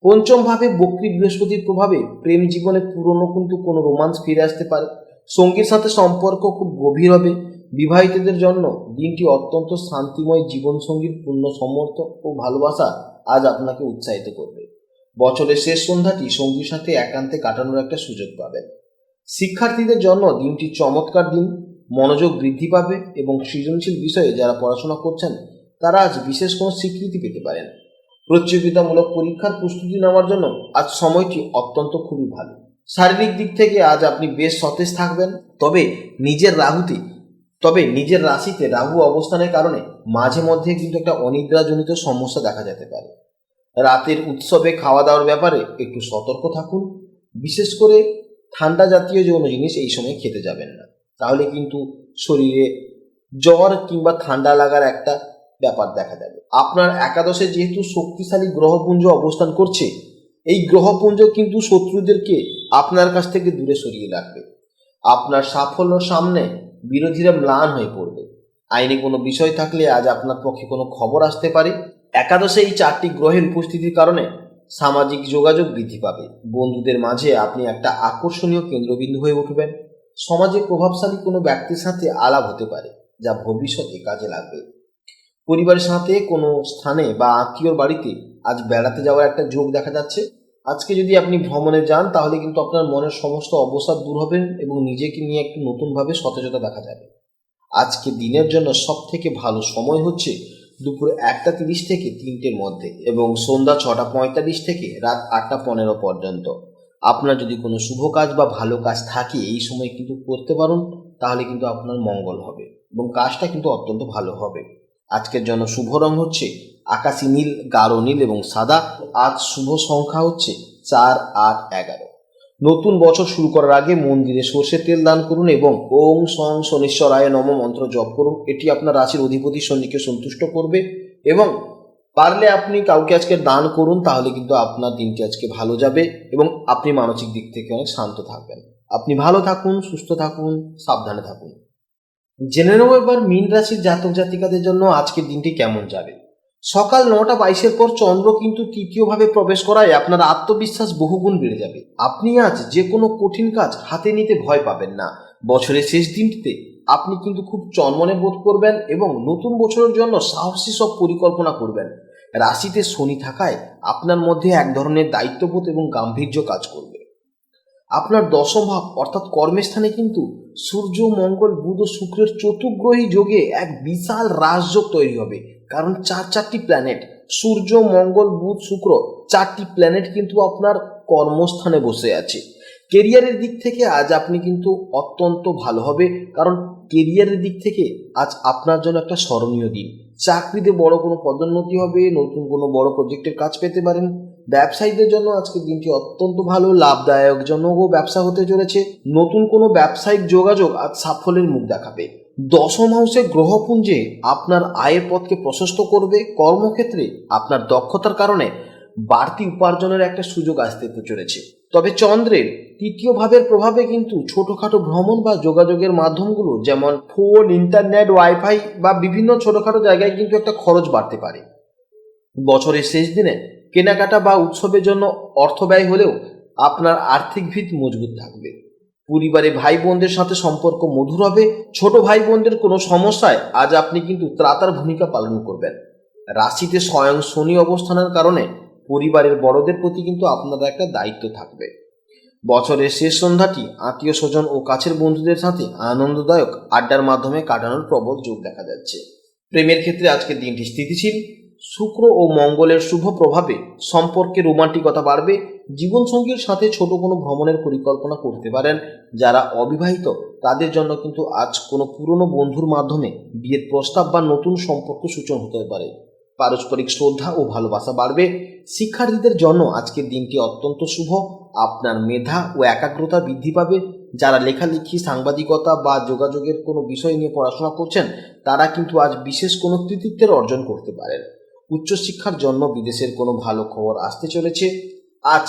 পঞ্চমভাবে বক্রী বৃহস্পতির প্রভাবে প্রেম জীবনে পুরনো কিন্তু কোনো রোমান্স ফিরে আসতে পারে। সঙ্গীর সাথে সম্পর্ক খুব গভীর হবে। বিবাহিতদের জন্য দিনটি অত্যন্ত শান্তিময়। জীবনসঙ্গীর পূর্ণ সমর্থন ও ভালোবাসা আজ আপনাকে উৎসাহিত করবে। বছরের শেষ সন্ধ্যাটি সঙ্গীর সাথে একান্তে কাটানোর একটা সুযোগ পাবেন। শিক্ষার্থীদের জন্য দিনটি চমৎকার দিন। মনোযোগ বৃদ্ধি পাবে এবং সৃজনশীল বিষয়ে যারা পড়াশোনা করছেন তারা আজ বিশেষ কোনো স্বীকৃতি পেতে পারেন। প্রতিযোগিতামূলক পরীক্ষার প্রস্তুতি নেওয়ার জন্য আজ সময়টি অত্যন্ত খুবই ভালো। শারীরিক দিক থেকে আজ আপনি বেশ সতেজ থাকবেন। তবে নিজের রাশিতে রাহু অবস্থানের কারণে মাঝে মধ্যে কিন্তু একটা অনিদ্রাজনিত সমস্যা দেখা যেতে পারে। রাতের উৎসবে খাওয়া দাওয়ার ব্যাপারে একটু সতর্ক থাকুন। বিশেষ করে ঠান্ডা জাতীয় যে কোনো জিনিস এই সময় খেতে যাবেন না, তাহলে কিন্তু শরীরে জ্বর কিংবা ঠান্ডা লাগার একটা ব্যাপার দেখা যাবে। আপনার একাদশে যেহেতু শক্তিশালী গ্রহপুঞ্জ অবস্থান করছে, এই গ্রহপুঞ্জ কিন্তু শত্রুদেরকে আপনার কাছ থেকে দূরে সরিয়ে রাখবে। আপনার সাফল্যের সামনে বিরোধীরা ম্লান হয়ে পড়বে। আইনি কোনো বিষয় থাকলে আজ আপনার পক্ষে কোনো খবর আসতে পারে। একাদশে এই 4টি গ্রহের উপস্থিতির কারণে সামাজিক যোগাযোগ বৃদ্ধি পাবে। বন্ধুদের মাঝে আপনি একটা আকর্ষণীয় কেন্দ্রবিন্দু হয়ে উঠবেন। সমাজে প্রভাবশালী কোনো ব্যক্তির সাথে আলাপ হতে পারে, যা ভবিষ্যতে কাজে লাগবে। পরিবারের সাথে কোনো স্থানে বা আত্মীয়র বাড়িতে আজ বেড়াতে যাওয়ার একটা যোগ দেখা যাচ্ছে। আজকে যদি আপনি ভ্রমণে যান তাহলে কিন্তু আপনার মনের সমস্ত অবসাদ দূর হবে এবং নিজেকে নিয়ে একটু নতুনভাবে সতেজতা দেখা যাবে। আজকে দিনের জন্য সব থেকে ভালো সময় হচ্ছে দুপুর 1:30 থেকে 3টের মধ্যে এবং সন্ধ্যা 6:45 থেকে রাত 8:15 পর্যন্ত। আপনার যদি কোনো শুভ কাজ বা ভালো কাজ থাকে এই সময় কিন্তু করতে পারুন, তাহলে কিন্তু আপনার মঙ্গল হবে এবং কাজটা কিন্তু অত্যন্ত ভালো হবে। আজকের জন্য শুভ রং হচ্ছে আকাশী নীল, গাঢ় নীল এবং সাদা। আজ শুভ সংখ্যা হচ্ছে 4, 8, 11। নতুন বছর শুরু করার আগে মন্দিরে সর্ষের তেল দান করুন এবং ওং সং শনিশ্বরায় নমঃ মন্ত্র জপ করুন। এটি আপনার রাশির অধিপতি শনিকে সন্তুষ্ট করবে এবং পারলে আপনি কাউকে আজকে দান করুন, তাহলে কিন্তু আপনার দিনটি আজকে ভালো যাবে এবং আপনি মানসিক দিক থেকে অনেক শান্ত থাকবেন। আপনি ভালো থাকুন, সুস্থ থাকুন, সাবধানে থাকুন। জেনে নেব এবার মীন রাশির জাতক জাতিকাদের জন্য আজকের দিনটি কেমন যাবে। সকাল 9:22 পর চন্দ্র কিন্তু তৃতীয়ভাবে প্রবেশ করায় আপনার আত্মবিশ্বাস বহুগুণ বেড়ে যাবে। আপনি আজ যে কোনো কঠিন কাজ হাতে নিতে ভয় পাবেন না। বছরের শেষ দিনটিতে আপনি কিন্তু খুব চনমনে বোধ করবেন এবং নতুন বছরের জন্য সাহসী সব পরিকল্পনা করবেন। রাশিতে শনি থাকায় আপনার মধ্যে এক ধরনের দায়িত্ববোধ এবং গাম্ভীর্য কাজ করবে। আপনার দশম ভাব অর্থাৎ কর্মস্থানে কিন্তু সূর্য, মঙ্গল, বুধ ও শুক্রের চতুর্গ্রহী যোগে এক বিশাল রাজযোগ তৈরি হবে। কারণ চারটি প্ল্যানেট, সূর্য, মঙ্গল, বুধ, শুক্র, চারটি প্ল্যানেট কিন্তু আপনার কর্মস্থানে বসে আছে। কেরিয়ারের দিক থেকে আজ আপনি কিন্তু অত্যন্ত ভালো হবে, কারণ কেরিয়ারের দিক থেকে আজ আপনার জন্য একটা স্মরণীয় দিন। চাকরিতে বড় কোনো পদোন্নতি হবে, নতুন কোনো বড় প্রজেক্টের কাজ পেতে পারেন। ব্যবসায়ীদের জন্য আজকের দিনটি অত্যন্ত ভালো, লাভদায়ক জনক ব্যবসা হতে চলেছে। নতুন কোনো ব্যবসায়িক যোগাযোগ আজ সাফল্যের মুখ দেখাবে। দশম হাউসে গ্রহপুঞ্জে আপনার আয়ের পথকে প্রশস্ত করবে। কর্মক্ষেত্রে আপনার দক্ষতার কারণে বাড়তি উপার্জনের একটা সুযোগ আসতে চলেছে। তবে চন্দ্রের তৃতীয় ভাবের প্রভাবে কিন্তু ছোটখাটো ভ্রমণ বা যোগাযোগের মাধ্যমগুলো যেমন ফোন, ইন্টারনেট, ওয়াইফাই বা বিভিন্ন ছোটখাটো জায়গায় কিন্তু একটা খরচ বাড়তে পারে। বছরের শেষ দিনে কেনাকাটা বা উৎসবের জন্য অর্থ ব্যয় হলেও আপনার আর্থিক ভিত মজবুত থাকবে। পরিবারে ভাই বোনদের সাথে সম্পর্ক মধুর হবে। ছোট ভাই বোনদের কোনো সমস্যায় আজ আপনি কিন্তু ত্রাতার ভূমিকা পালন করবেন। রাশিতে স্বয়ং শনি অবস্থানের কারণে পরিবারের বড়দের প্রতি কিন্তু আপনার একটা দায়িত্ব থাকবে। বছরের শেষ সন্ধ্যাটি আত্মীয় স্বজন ও কাছের বন্ধুদের সাথে আনন্দদায়ক আড্ডার মাধ্যমে কাটানোর প্রবল যোগ দেখা যাচ্ছে। প্রেমের ক্ষেত্রে আজকের দিনটি স্থিতিশীল। শুক্র ও মঙ্গলের শুভ প্রভাবে সম্পর্কে রোমান্টিকতা বাড়বে। জীবনসঙ্গীর সাথে ছোট কোনো ভ্রমণের পরিকল্পনা করতে পারেন। যারা অবিবাহিত তাদের জন্য কিন্তু আজ কোনো পুরনো বন্ধুর মাধ্যমে বিয়ের প্রস্তাব বা নতুন সম্পর্ক সূচনা হতে পারে। পারস্পরিক শ্রদ্ধা ও ভালোবাসা বাড়বে। শিক্ষার্থীদের জন্য আজকের দিনটি অত্যন্ত শুভ। আপনার মেধা ও একাগ্রতা বৃদ্ধি পাবে। যারা লেখালেখি, সাংবাদিকতা বা যোগাযোগের কোনো বিষয় নিয়ে পড়াশোনা করছেন তারা কিন্তু আজ বিশেষ কোনো কৃতিত্বের অর্জন করতে পারেন। উচ্চশিক্ষার জন্য বিদেশের কোনো ভালো খবর আসতে চলেছে। আজ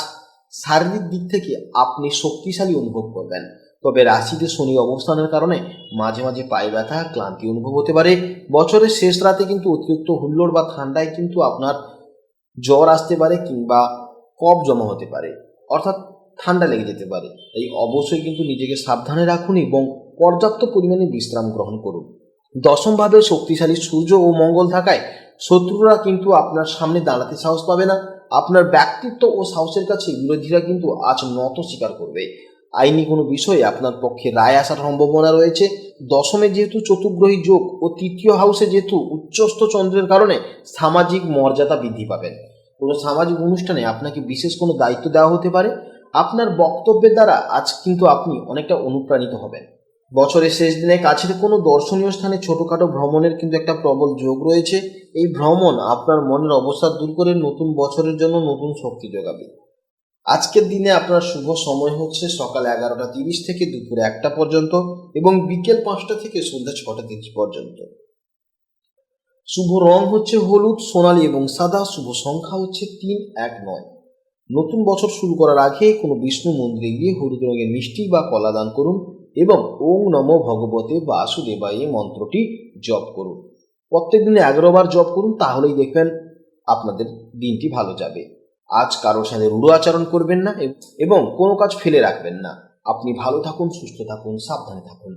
শারীরিক দিক থেকে আপনি শক্তিশালী অনুভব করবেন। তবে রাশিতে শনি অবস্থানের কারণে মাঝে মাঝে পায়ে ব্যথা, ক্লান্তি অনুভব হতে পারে। বছরের শেষ রাতে কিন্তু অতিরিক্ত হুল্লোড় বা ঠান্ডায় কিন্তু আপনার জ্বর আসতে পারে কিংবা কফ জমা হতে পারে, অর্থাৎ ঠান্ডা লেগে যেতে পারে। তাই অবশ্যই কিন্তু নিজেকে সাবধানে রাখুন এবং পর্যাপ্ত পরিমাণে বিশ্রাম গ্রহণ করুন। দশম ভাবে শক্তিশালী সূর্য ও মঙ্গল থাকায় শত্রুরা কিন্তু আপনার সামনে দাঁড়াতে সাহস পাবে না। আপনার ব্যক্তিত্ব ও সাহসের কাছে বিরোধীরা কিন্তু আজ নত স্বীকার করবে। আইনি কোনো বিষয়ে আপনার পক্ষে রায় আসার সম্ভাবনা রয়েছে। দশমে যেহেতু চতুর্গ্রহী যোগ ও তৃতীয় হাউসে যেহেতু উচ্চস্থ চন্দ্রের কারণে সামাজিক মর্যাদা বৃদ্ধি পাবেন। কোনো সামাজিক অনুষ্ঠানে আপনাকে বিশেষ কোনো দায়িত্ব দেওয়া হতে পারে। আপনার বক্তব্যের দ্বারা আজ কিন্তু আপনি অনেকটা অনুপ্রাণিত হবেন। বছরের শেষ দিনে কাছের কোনো দর্শনীয় স্থানে ছোটোখাটো ভ্রমণের কিন্তু একটা প্রবল যোগ রয়েছে। এই ভ্রমণ আপনার মনের অবস্থা দূর করে নতুন বছরের জন্য নতুন শক্তি যোগাবে। আজকের দিনে আপনার শুভ সময় হচ্ছে সকাল 11:30 থেকে দুপুর 1টা পর্যন্ত এবং বিকেল 5টা থেকে সন্ধ্যা 6:30 পর্যন্ত। শুভ রং হচ্ছে হলুদ, সোনালী এবং সাদা। শুভ সংখ্যা হচ্ছে 319। নতুন বছর শুরু করার আগে কোনো বিষ্ণু মন্দিরে গিয়ে হলুদ রঙের মিষ্টি বা কলা দান করুন এবং ওং নমো ভগবতে বাসুদেবায় মন্ত্রটি জপ করুন। প্রত্যেক দিনে 11 বার জপ করুন, তাহলেই দেখবেন আপনাদের দিনটি ভালো যাবে। আজ কারোর সাথে রূঢ় আচরণ করবেন না এবং কোনো কাজ ফেলে রাখবেন না। আপনি ভালো থাকুন, সুস্থ থাকুন, সাবধানে থাকুন।